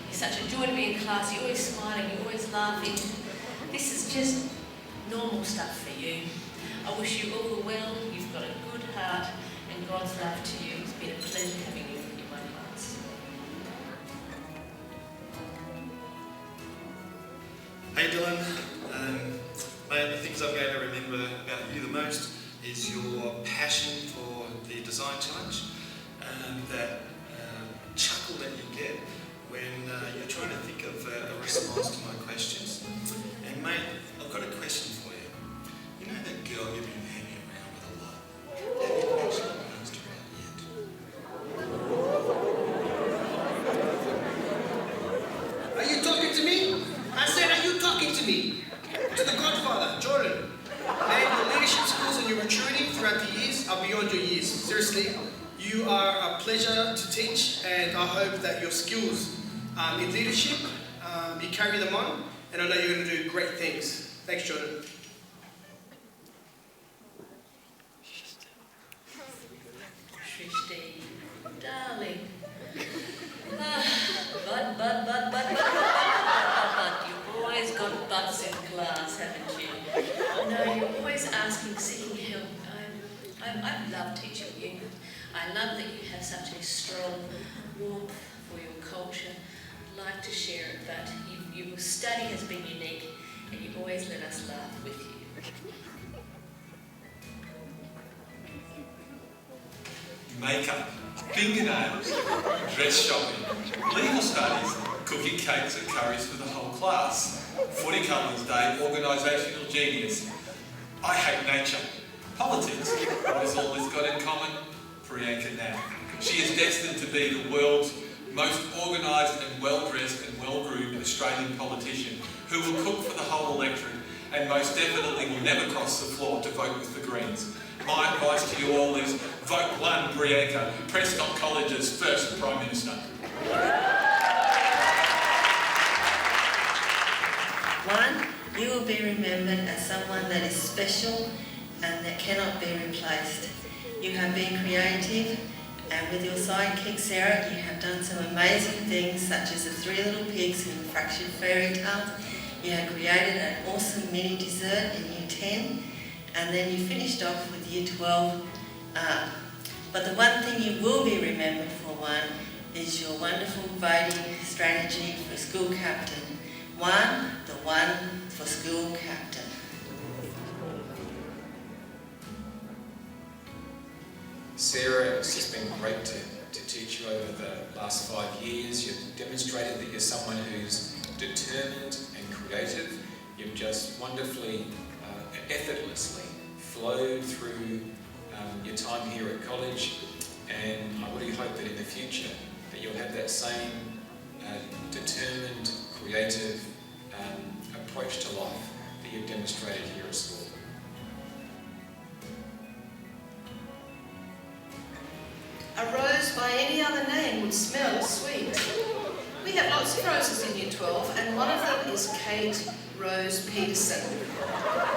U: You're such a joy to be in class, you're always smiling, you're always laughing. This is just normal stuff for you. I wish you all the well, you've got a good heart and God's love to you. It's been a pleasure having you in my class.
V: Hey Dylan, mate, the things I'm going to remember about you the most is your passion for the design challenge, that chuckle that you get when you're trying to think of a response to my questions. And mate, I've got a question for you. You know that girl you've been hanging around with a lot? Have you actually asked her out yet?
P: Are you talking to me? I said, are you talking to me? To the Godfather, Jordan. Man, your leadership skills and your maturity throughout the years are beyond your years. Seriously, you are a pleasure to teach, and I hope that your skills in leadership, you carry them on, and I know you're going to do great things. Thanks, Jordan.
U: Shrishti, darling. But you've always got butts in class, haven't you? No, you're always asking, seeking help. I love teaching you. I love that you have such a strong warmth for your culture. I'd like to share it, but your study has been unique, and you always let us laugh with you.
T: Makeup, fingernails, dress shopping, legal studies, cooking cakes and curries for the whole class, footy colours day, organisational genius. I hate nature. Politics, what has all this got in common? Priyanka now. She is destined to be the world's most organised and well-dressed and well-groomed
E: Australian politician who will cook for the whole electorate and most definitely will never cross the floor to vote with the Greens. My advice to you all is vote one Brianka, Prescott College's first Prime Minister.
U: One, you will be remembered as someone that is special and that cannot be replaced. You have been creative, and with your sidekick Sarah, you have done some amazing things such as the 3 Little Pigs and the Fraction Fairy Tale. You have created an awesome mini dessert in Year 10, and then you finished off with Year 12 art. But the one thing you will be remembered for, one, is your wonderful voting strategy for school captain. The one for school captain.
A: Sarah, it's just been great to teach you over the last 5 years. You've demonstrated that you're someone who's determined and creative. You've just wonderfully, effortlessly flowed through your time here at college, and I really hope that in the future that you'll have that same determined, creative approach to life that you've demonstrated here at school.
B: A rose by any other name would smell as sweet. We have lots of roses in Year 12, and one of them is Kate Rose Peterson.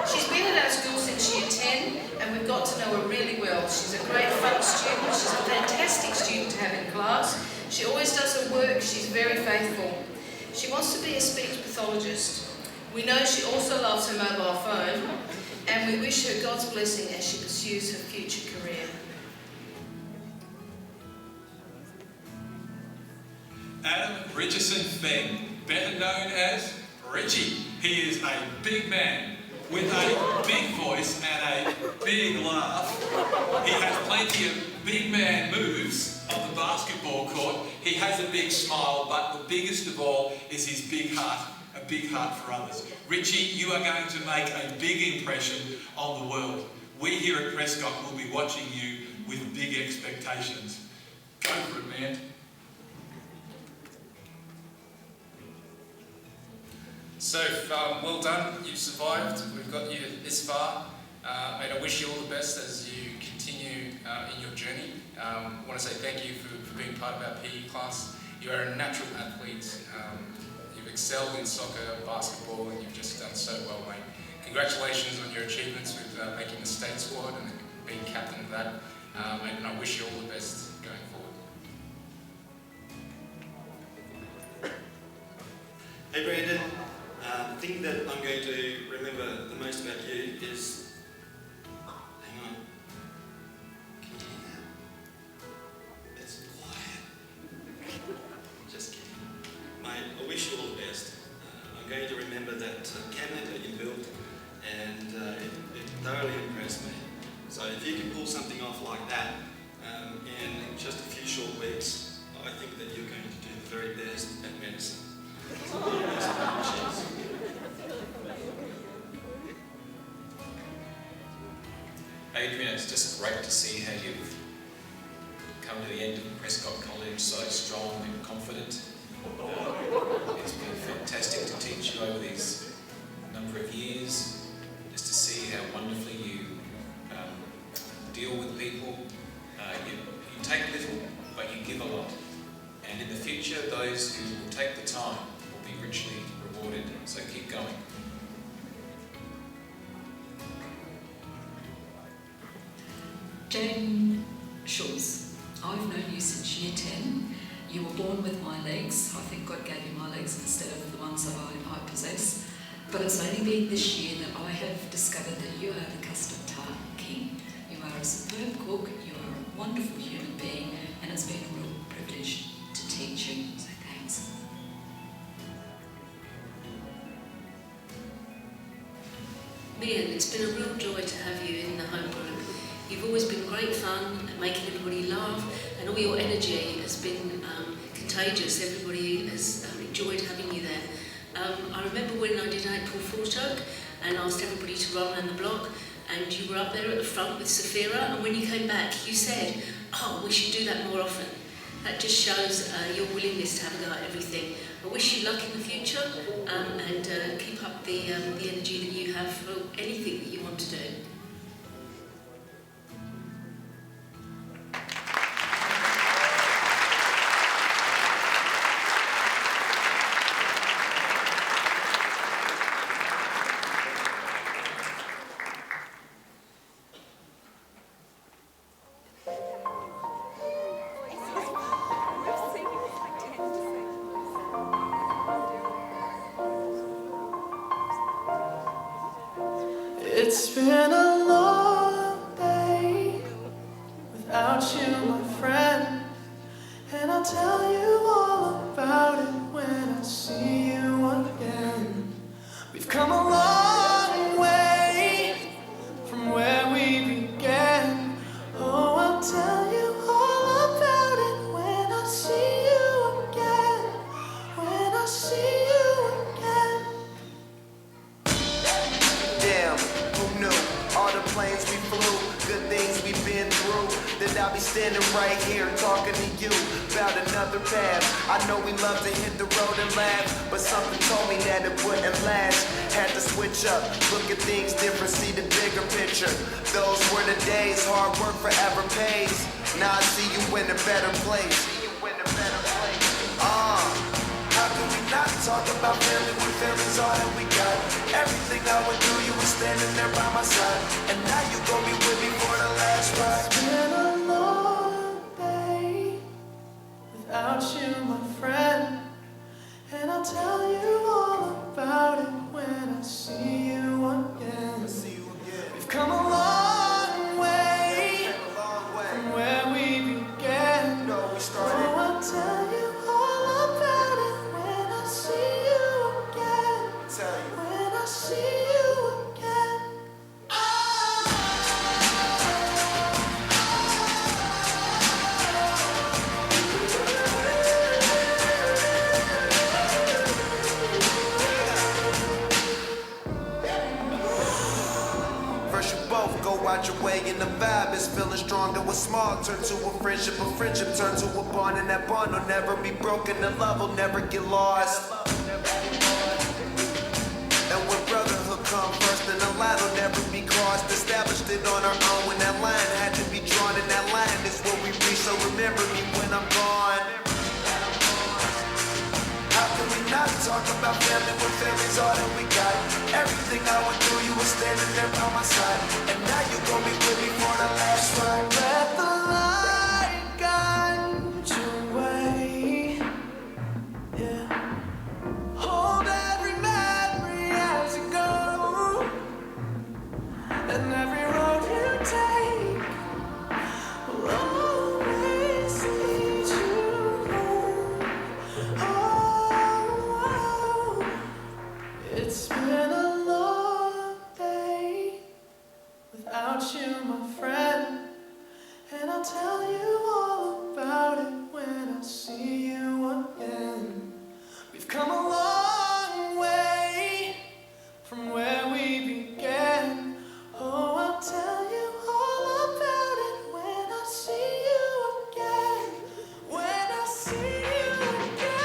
B: She's been at our school since Year 10, and we've got to know her really well. She's a great fun student. She's a fantastic student to have in class. She always does her work. She's very faithful. She wants to be a speech pathologist. We know she also loves her mobile phone, and we wish her God's blessing as she pursues her future career.
E: Adam Richardson Feng, better known as Richie. He is a big man with a big voice and a big laugh. He has plenty of big man moves on the basketball court. He has a big smile, but the biggest of all is his big heart, a big heart for others. Richie, you are going to make a big impression on the world. We here at Prescott will be watching you with big expectations. Go for it, man.
M: So, well done, you've survived, we've got you this far, and I wish you all the best as you continue in your journey. I want to say thank you for being part of our PE class. You are a natural athlete, you've excelled in soccer, basketball, and you've just done so well, mate. Congratulations on your achievements with making the state squad and being captain of that, and I wish you all the best going forward.
V: Hey Brandon, the thing that I'm going to remember the most about you is... Hang on. Can you hear that? It's quiet. Just kidding. Mate, I wish you all the best. I'm going to remember that cabinet that you built, and it thoroughly impressed me. So if you can pull something off like that in just a few short weeks, I think that you're going to do the very best at medicine.
A: Adrian, it's just great to see how you've come to the end of Prescott College so strong and confident. It's been fantastic to teach you over these number of years, just to see how wonderfully you deal with people. You take little, but you give a lot. And in the future, those who will take the time will be richly rewarded. So keep going.
Q: Jane Schultz, I've known you since Year 10. You were born with my legs. I think God gave you my legs instead of the ones that I possess. But it's only been this year that I have discovered that you are the custard tart king. You are a superb cook, you are a wonderful human being, and it's been a real privilege to teach you. So thanks.
D: Ian, it's been a real joy to have you in the home group. You've always been great fun at making everybody laugh, and all your energy has been contagious. Everybody has enjoyed having you there. I remember when I did an April Fool's joke and asked everybody to run around the block, and you were up there at the front with Safira, and when you came back you said, "Oh, we should do that more often." That just shows your willingness to have a go at everything. I wish you luck in the future and keep up the energy that you have for anything that you want to do.
F: It's been a long day without you, my friend, and I'll tell you all about it when I see you again. We've come a long way from where we began. Oh, I'll tell you all about it when I see you again. When I see you again.
G: Damn, who knew? All the planes we flew, good things we've been through. That I'll be standing right here talking to you about another path. I know we love to hit the road and laugh, but something told me that it wouldn't last. Had to switch up, look at things different, see the bigger picture. Those were the days, hard work forever pays. Now I see you in a better place. How can we not talk about family when family's all that we got? Everything I went through, you were standing there by my side, and now you gon' be with me for the last ride.
F: It's been a long day without you, my friend, and I'll tell you all about it when I see you again. We've come a long way from where we began. Oh, I'll tell you all about it when I see you again. When I see you again.
G: First you both go out your way and the vibe is feeling strong. That was small turn to a friendship turn to a bond, and that bond will never be broken, the love will never get lost. And when brotherhood come first, then the line will never be crossed. Established it on our own when that line had to be drawn, and that line is what we reach, so remember me when I'm gone. How can we not talk about family when family's all that we got? Everything I went through, you were standing there by my side, and now you gon' be with me for the last ride.
F: Let the light guide your way. Yeah. Hold every memory as you go, and every road you take will always lead you home. Oh, it's been a long day without you, my friend, and I'll tell you all about it when I see you again. We've come a long way from where we began. Oh, I'll tell you all about it when I see you again. When I see you again.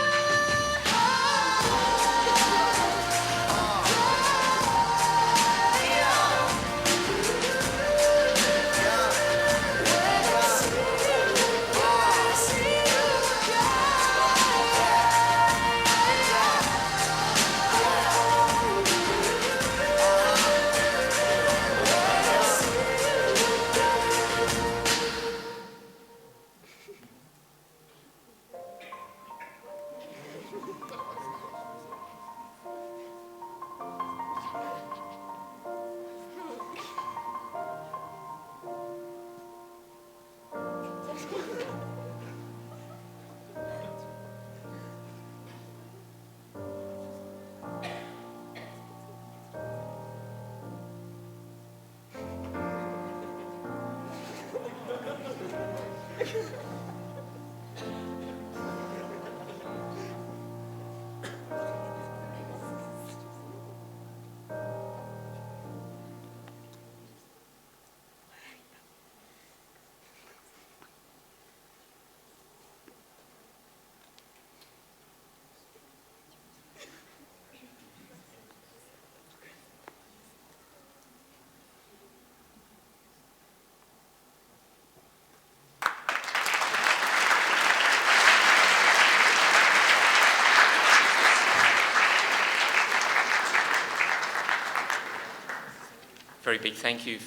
C: very big thank you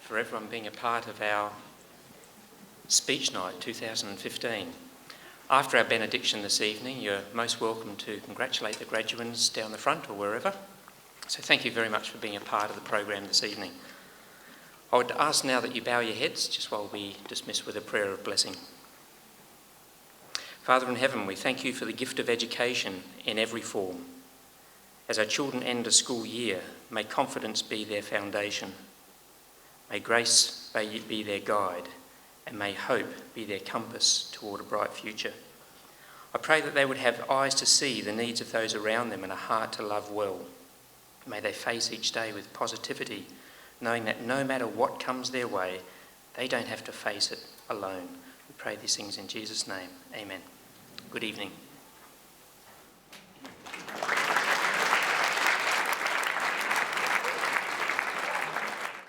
C: for everyone being a part of our Speech Night 2015. After our benediction this evening, you're most welcome to congratulate the graduates down the front or wherever. So thank you very much for being a part of the program this evening. I would ask now that you bow your heads just while we dismiss with a prayer of blessing. Father in heaven, we thank you for the gift of education in every form. As our children end a school year, may confidence be their foundation. May grace be their guide, and may hope be their compass toward a bright future. I pray that they would have eyes to see the needs of those around them and a heart to love well. May they face each day with positivity, knowing that no matter what comes their way, they don't have to face it alone. We pray these things in Jesus' name. Amen. Good evening.